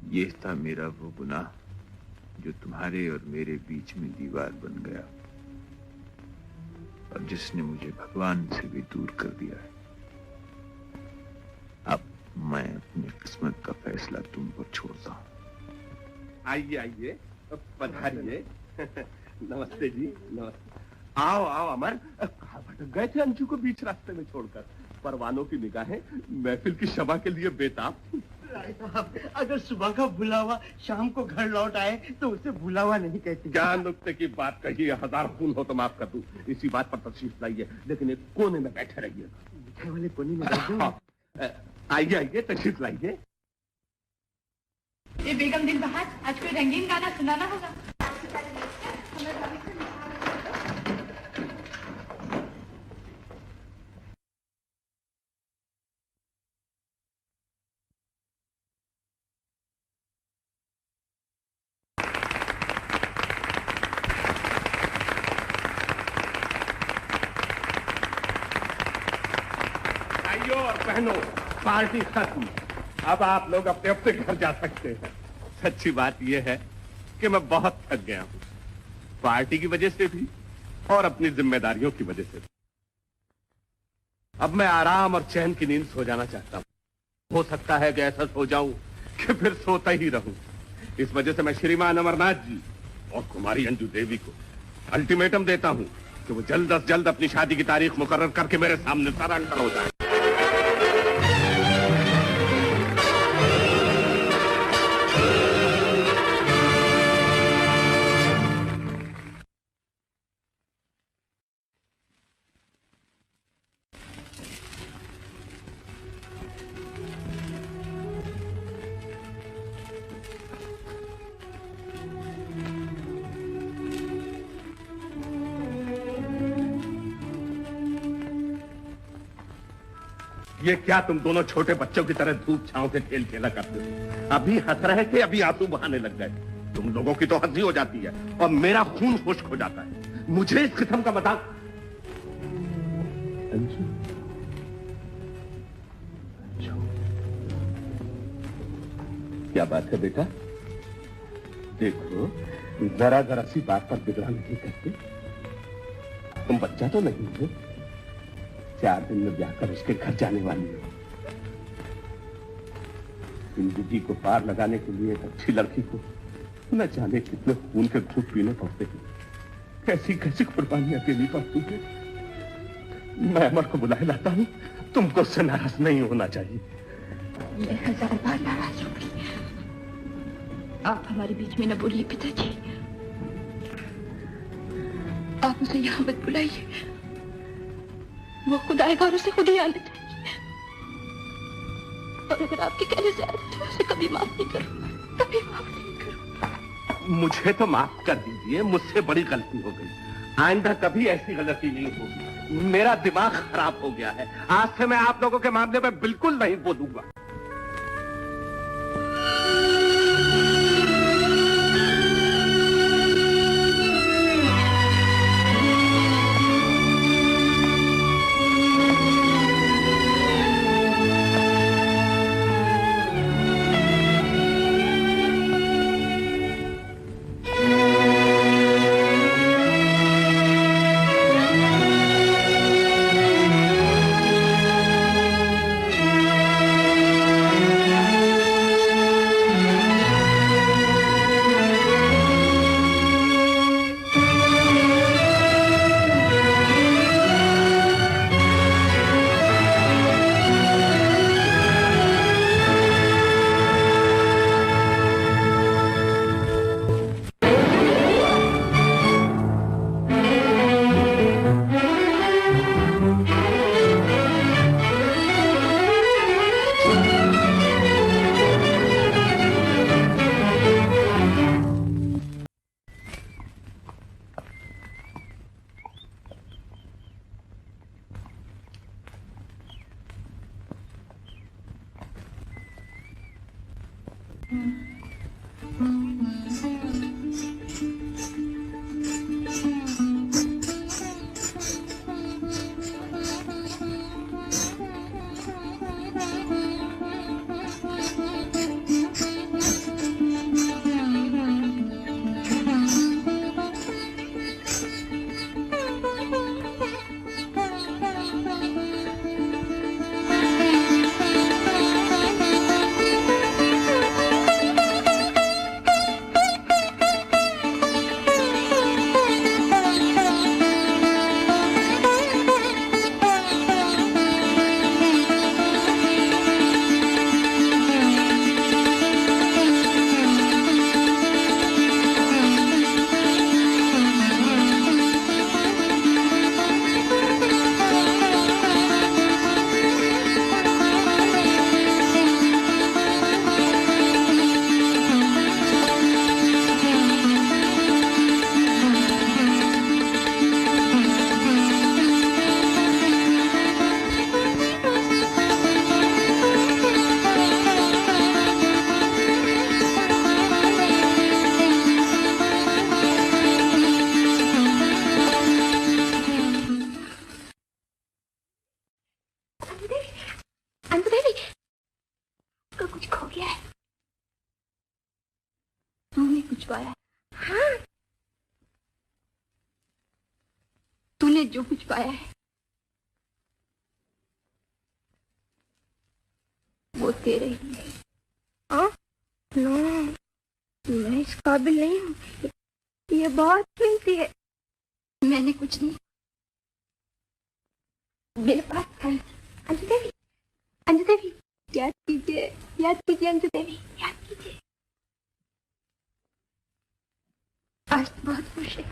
ये था मेरा वो गुनाह जो तुम्हारे और मेरे बीच में दीवार बन गया और जिसने मुझे भगवान से भी दूर कर दिया है। अब मैं अपनी किस्मत का फैसला तुम पर छोड़ता हूँ। आइए आइए, पधारिए। नमस्ते जी, नमस्ते। आओ आओ अमर, कहाँ भटक गए थे अंशु को बीच रास्ते में छोड़कर? परवानों की निगाहें महफिल की शबा के लिए बेताब थी। राय साहब, अगर सुबह का बुलावा शाम को घर लौट आए तो उसे बुलावा नहीं कहते। क्या नुक्ते की बात कही है, हजार खून हो तो माफ कर दूं। इसी बात पर तशरीफ लाइए, लेकिन एक कोने में बैठे रहिए। मिठाई वाले कोने में बैठे। आइए आइए, तशरीफ लाइए। ये बेगम दिल बहार, आज कोई रंगीन गाना सुनाना होगा। बहनों, पार्टी खत्म। अब आप लोग अपने अपने घर जा सकते हैं। सच्ची बात यह है कि मैं बहुत थक गया हूँ, पार्टी की वजह से भी और अपनी जिम्मेदारियों की वजह से भी। अब मैं आराम और चैन की नींद सो जाना चाहता हूँ। हो सकता है कि ऐसा सो जाऊं कि फिर सोता ही रहूं। इस वजह से मैं श्रीमान अमरनाथ जी और कुमारी अंजू देवी को अल्टीमेटम देता हूँ कि वो जल्द अज जल्द अपनी शादी की तारीख मुकर्रर करके मेरे सामने सरेंडर हो जाए। ये क्या तुम दोनों छोटे बच्चों की तरह धूप छांव के खेल खेला करते हो? अभी हंस रहे थे, अभी आंसू बहाने लग गए। तुम लोगों की तो हंसी हो जाती है और मेरा खून खुश्क हो जाता है। मुझे इस किस्म का मजाक। अंजू, क्या बात है बेटा? देखो, जरा जरा सी बात पर बिगड़ा नहीं करते। तुम बच्चा तो नहीं हो, 4 दिन में ब्याह कर उसके घर जाने वाली हो। जिंदगी को पार लगाने के लिए एक अच्छी लड़की को न जाने कितने खून के घूंट पीने पड़ते हैं, कैसी कैसी कुर्बानियां देनी पड़ती है। मैं अमर को बुलाए लाता हूँ, तुमको उससे नाराज नहीं होना चाहिए। मैं 1000 बार नाराज होगी। आप हमारे बीच में न बोलिए पिताजी। आप उसे यहाँ मत बुलाइए, वो खुद आएगा और उसे खुद ही आना चाहिए। और अगर आपके कहने से आए तो उसे कभी माफ नहीं करूंगा, कभी माफ नहीं करूंगा। मुझे तो माफ कर दीजिए, मुझसे बड़ी गलती हो गई। आइंदा कभी ऐसी गलती नहीं होगी। मेरा दिमाग खराब हो गया है। आज से मैं आप लोगों के मामले में बिल्कुल नहीं बोलूंगा। तूने जो कुछ पाया है वो तेरे ही है। हाँ? नो, मैं इस काबिल नहीं हूँ। ये बहुत कीमती है। मैंने कुछ नहीं, मेरे पास है। अंजू देवी, अंजू देवी, याद कीजिए, याद कीजिए अंजू देवी, याद कीजिए। आज तो बहुत खुश है,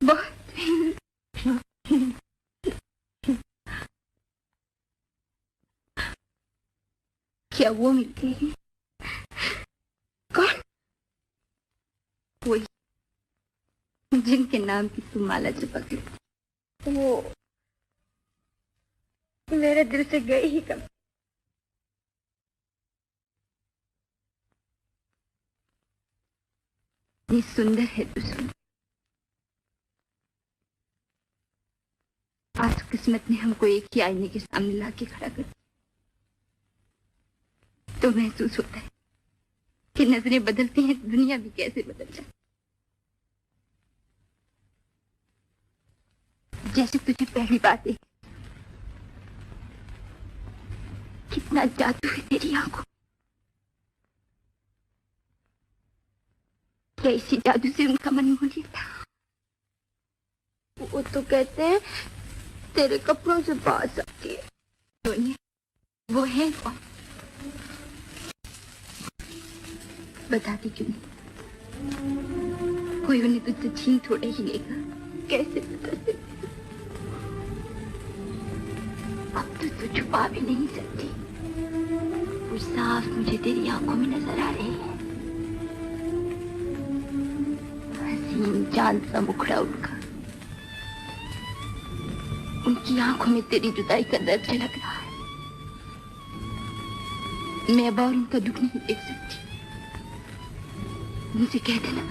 बहुत। क्या वो मिलती है? कौन? वही जिनके नाम की तुम माला चिपक ली। वो मेरे दिल से गए ही कब। ये सुंदर है तो सुंदर। आज किस्मत ने हमको एक ही आईने के सामने लाके खड़ा कर दिया, तो महसूस होता है कि नजरें बदलती हैं, दुनिया भी कैसे बदल जाती। जैसे तुझे पहली बात देखी, कितना जादू है तेरी आंखों। क्या इसी जादू से उनका मन मोह लिया था? वो तो कहते हैं तेरे कपड़ों से बात आती है। सोनिया, वो है कौन? बताती क्यों नहीं? कोई उन्हें तुझसे छीन थोड़े ही लेगा। कैसे बता सकती? अब तो छुपा भी नहीं सकती। वो साफ मुझे तेरी आंखों में नजर आ रही है। हसीन चांद सा मुखड़ा उनका, उनकी आंखों में तेरी जुदाई का दर्द झलक रहा है। मैं अब और उनका दुख नहीं देख सकती। उनसे कह देना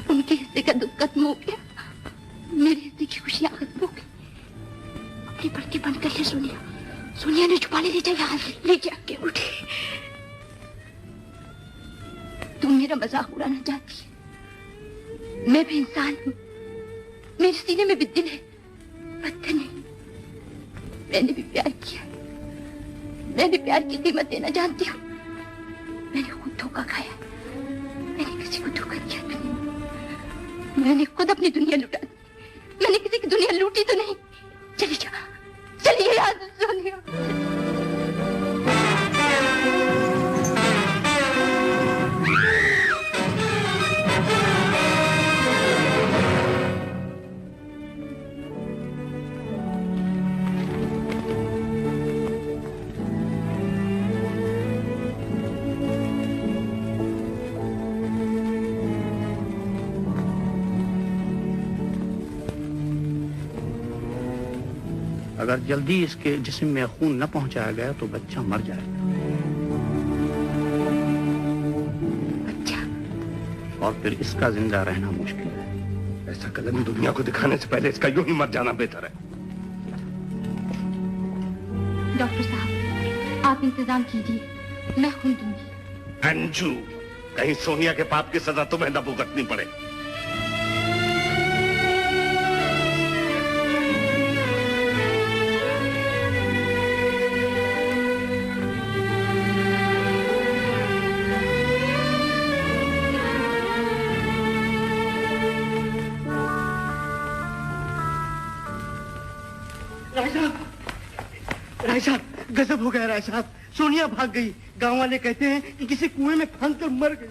उनके हिस्से का दुख खत्म हो गया, मेरे हिस्से की खुशियां खत्म हो गई। अपनी पलकें बंद कर ले सोनिया। सोनिया ने छुपा ले जा, यहाँ से ले जाके उठी। तुम मेरा मजाक उड़ाना चाहती है, मैं भी इंसान हूँ, मेरे सीने में भी दिल है, पत्थर नहीं। मैंने भी प्यार किया, मैंने प्यार की कीमत देना जानती हूँ। मैंने खुद धोखा खाया, मैंने किसी को धोखा दिया तो नहीं। मैंने खुद अपनी दुनिया लुटा दी, मैंने किसी की दुनिया लूटी तो नहीं। चलिए जा, चलिए यहाँ से सोनिया। अगर जल्दी इसके जिस्म में खून न पहुंचाया गया तो बच्चा मर जाएगा। बच्चा? और फिर इसका जिंदा रहना मुश्किल है। ऐसा कलम दुनिया को दिखाने से पहले इसका यूं ही मर जाना बेहतर है। डॉक्टर साहब, आप इंतजाम कीजिए, मैं खून दूंगी। अंजू, कहीं सोनिया के पाप की सजा तुम्हें न भुगतनी पड़े। राय साहब, गजब हो गया राय साहब। सोनिया भाग गई। गांव वाले कहते हैं कि किसी कुएं में फांद कर मर गई।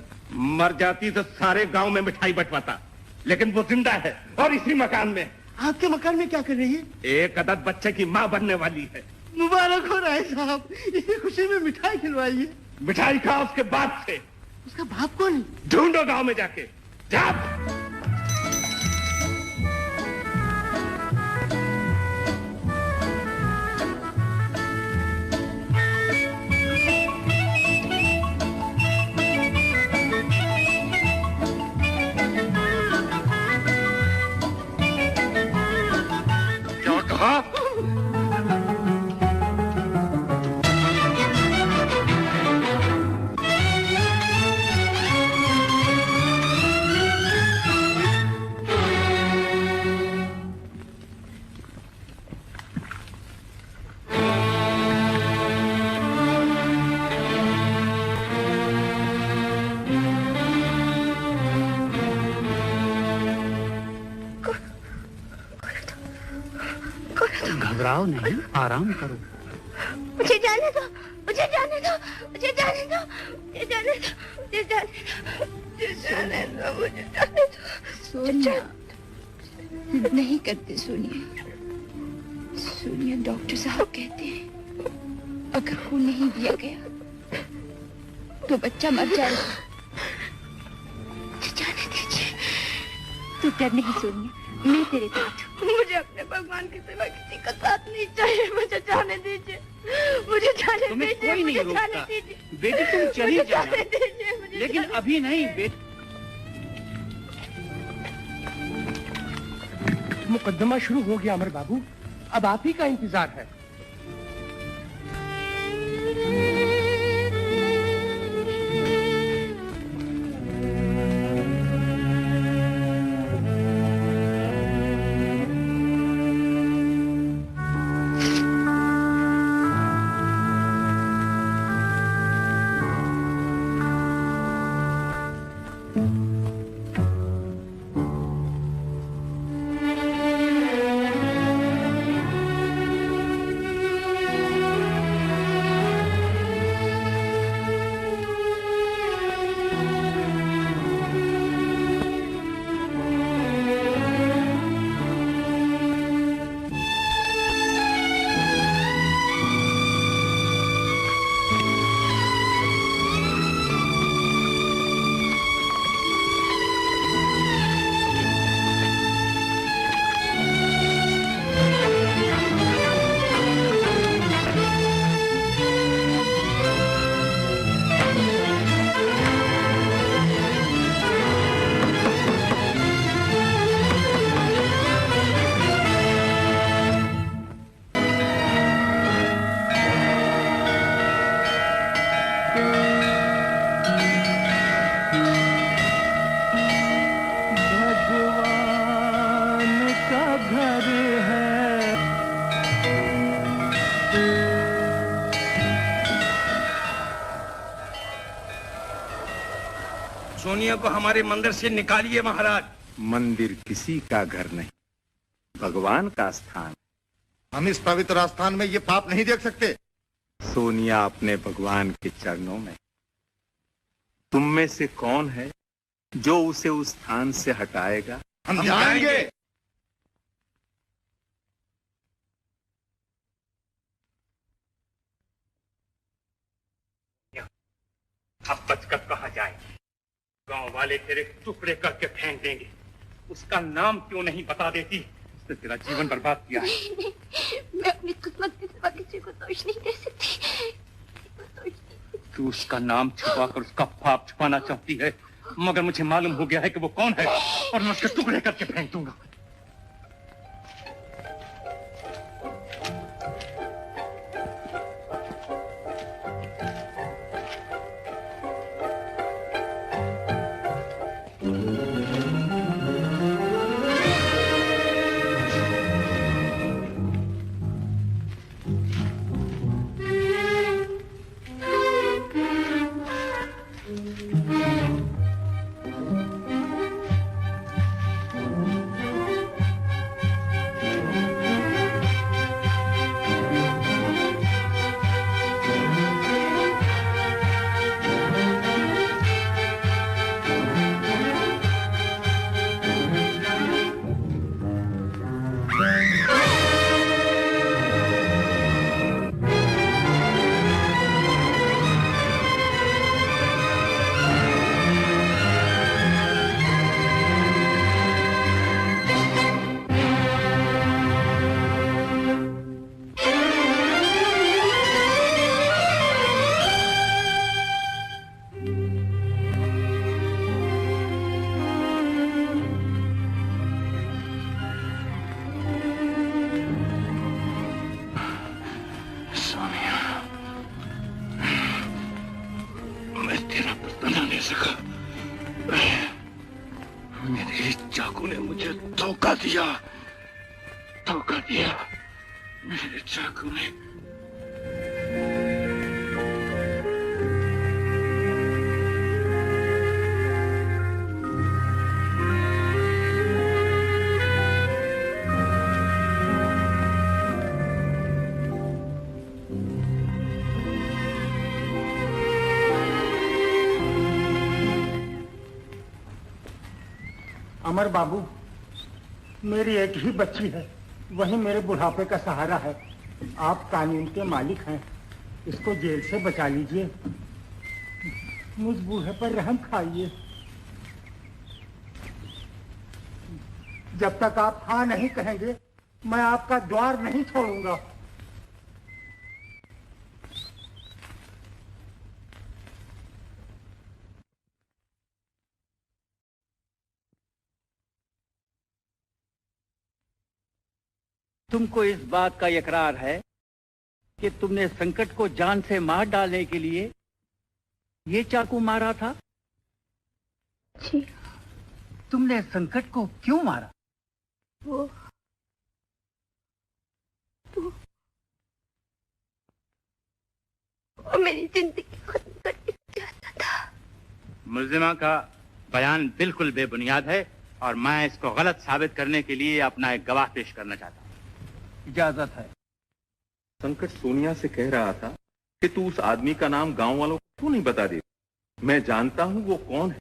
मर जाती तो सारे गांव में मिठाई बंटवाता, लेकिन वो जिंदा है और इसी मकान में। आपके मकान में क्या कर रही है? एक अदद बच्चे की माँ बनने वाली है। मुबारक हो राय साहब, इसी खुशी में मिठाई खिलवाई है। मिठाई खा उसके बाप से। उसका बाप कौन है? ढूंढो गांव में जाके। जा। घबराओ नहीं, आराम करो। मुझे जाने दो, मुझे जाने दो, मुझे जाने दो, मुझे जाने दो, मुझे जाने दो, मुझे जाने दो, मुझे जाने दो। सोनिया, जिद नहीं करते सोनिया। सोनिया, डॉक्टर साहब कहते हैं अगर खून नहीं दिया गया तो बच्चा मर जाएगा। मुझे जाने दीजिए। तू डर नहीं सोनिया, मैं तेरे साथ हूँ। मुझे अपने भगवान के सिवा किसी का साथ नहीं चाहिए। मुझे जाने दीजिए, मुझे जाने तुम्हें दीजिए, कोई नहीं मुझे रोकता। जाने दीजिए। बेटी तुम चली मुझे जाना, जाने दीजिए, मुझे लेकिन जाने अभी नहीं बेटी। मुकदमा शुरू हो गया अमर बाबू, अब आप ही का इंतजार है। सोनिया को हमारे मंदिर से निकालिए महाराज। मंदिर किसी का घर नहीं, भगवान का स्थान। हम इस पवित्र स्थान में ये पाप नहीं देख सकते। सोनिया अपने भगवान के चरणों में। तुम में से कौन है जो उसे उस स्थान से हटाएगा? हम जाएंगे। अब बचकर कहाँ जाएंगे? गांव वाले तेरे टुकड़े करके फेंक देंगे। उसका नाम क्यों नहीं बता देती? उसने तेरा जीवन बर्बाद किया है। नहीं, मैं अपनी किस्मत के सिवा किसी को दोष नहीं दे सकती। तू उसका नाम छुपाकर उसका पाप छुपाना चाहती है, मगर मुझे मालूम हो गया है कि वो कौन है और मैं उसके टुकड़े करके फेंक दूंगा। धोखा दिया मेरे चाकू ने। अमर बाबू, मेरी एक ही बच्ची है, वही मेरे बुढ़ापे का सहारा है। आप कानून के मालिक हैं, इसको जेल से बचा लीजिए। मुझ बूढ़े पर रहम खाइए। जब तक आप हाँ नहीं कहेंगे, मैं आपका द्वार नहीं छोड़ूंगा। तुमको इस बात का इकरार है कि तुमने संकट को जान से मार डालने के लिए ये चाकू मारा था? जी। तुमने संकट को क्यों मारा? वो मेरी जिंदगी खत्म करके चाहता था। मुल्जिमा का बयान बिल्कुल बेबुनियाद है और मैं इसको गलत साबित करने के लिए अपना एक गवाह पेश करना चाहता हूँ। इजाजत है। संकट सोनिया से कह रहा था कि तू उस आदमी का नाम गांव वालों को क्यों नहीं बता दे। मैं जानता हूँ वो कौन है।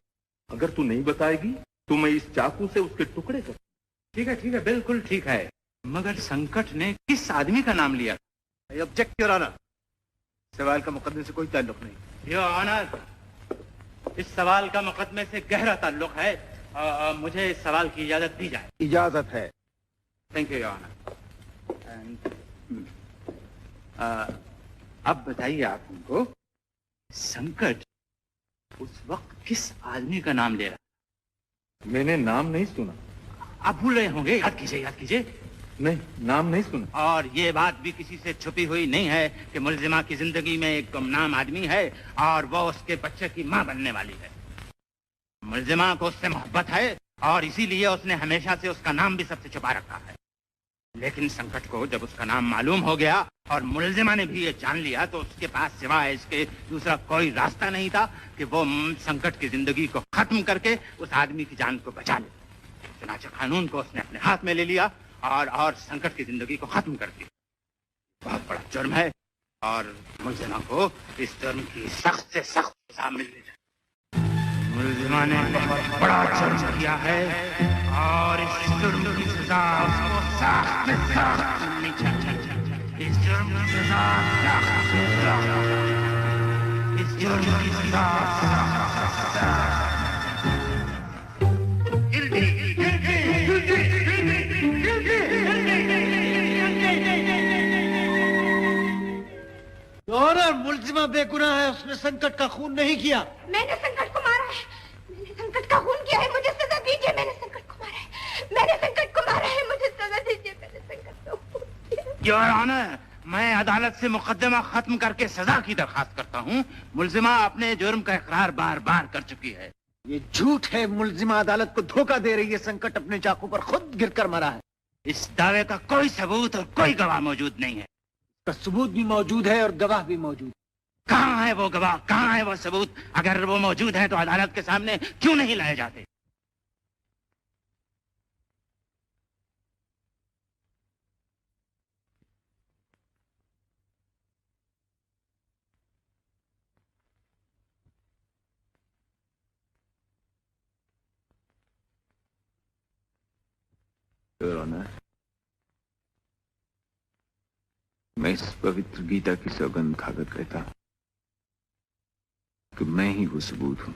अगर तू नहीं बताएगी तो मैं इस चाकू से उसके टुकड़े कर। ठीक है, बिल्कुल ठीक है, मगर संकट ने किस आदमी का नाम लिया? ऑब्जेक्ट योर ऑनर, सवाल का मुकदमे से कोई ताल्लुक नहीं। योर ऑनर, इस सवाल का मुकदमे से गहरा ताल्लुक है। मुझे इस सवाल की इजाजत दी जाए। इजाजत है। Thank you your honour. अब बताइए आप हमको, संकट उस वक्त किस आदमी का नाम ले रहा? मैंने नाम नहीं सुना। आप भूल रहे होंगे, याद कीजिए। नहीं, नाम नहीं सुना। और ये बात भी किसी से छुपी हुई नहीं है कि मुल्जिमा की जिंदगी में एक गुमनाम आदमी है और वो उसके बच्चे की मां बनने वाली है। मुल्जिमा को उससे मोहब्बत है और इसीलिए उसने हमेशा से उसका नाम भी सबसे छुपा रखा है। लेकिन संकट को जब उसका नाम मालूम हो गया और मुलजिमा ने भी ये जान लिया तो उसके पास सिवाय इसके दूसरा कोई रास्ता नहीं था कि वो संकट की जिंदगी को खत्म करके उस आदमी की जान को बचा ले। चुनांचे कानून को उसने अपने हाथ में ले लिया और संकट की जिंदगी को खत्म कर दिया। बहुत बड़ा जुर्म है और मुलजिमा को इस जुर्म की सख्त से सख्त सजा मिलनी चाहिए। मुलजिमा ने बहुत बड़ा जुर्म किया है और इस जुर्म की सजा उसको सख्त से सख्त मिलनी चाहिए। इस जुर्म की सजा सख्त से सख्त, इस जुर्म की सजा सख्त से सख्त। और मुलजिमा बेगुनाह है, उसने संकट का खून नहीं किया। मैंने संकट को मारा है, मैंने संकट का खून किया है, मुझे सजा दीजिए। मैंने संकट को मारा है, मैंने संकट को मारा है, मुझे सजा दीजिए। मैंने संकट का खून किया है। योर ऑनर, मैं अदालत से मुकदमा खत्म करके सजा की दरखास्त करता हूँ। मुलजिमा अपने जुर्म का इकरार बार बार कर चुकी है। ये झूठ है, मुलजिमा अदालत को धोखा दे रही है। संकट अपने चाकू पर खुद गिरकर मरा है। इस दावे का कोई सबूत और कोई गवाह मौजूद नहीं है। का सबूत भी मौजूद है और गवाह भी मौजूद। कहाँ है वो गवाह, कहाँ है वो सबूत? अगर वो मौजूद है तो अदालत के सामने क्यों नहीं लाए जाते? मैं इस पवित्र गीता की सौगंध खाकर कहता हूं कि मैं ही वो सबूत हूं।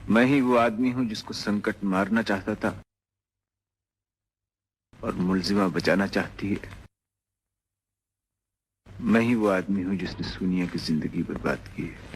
मैं ही वो आदमी हूं जिसको संकट मारना चाहता था और मुलजिमा बचाना चाहती है। मैं ही वो आदमी हूं जिसने सोनिया की जिंदगी बर्बाद की है।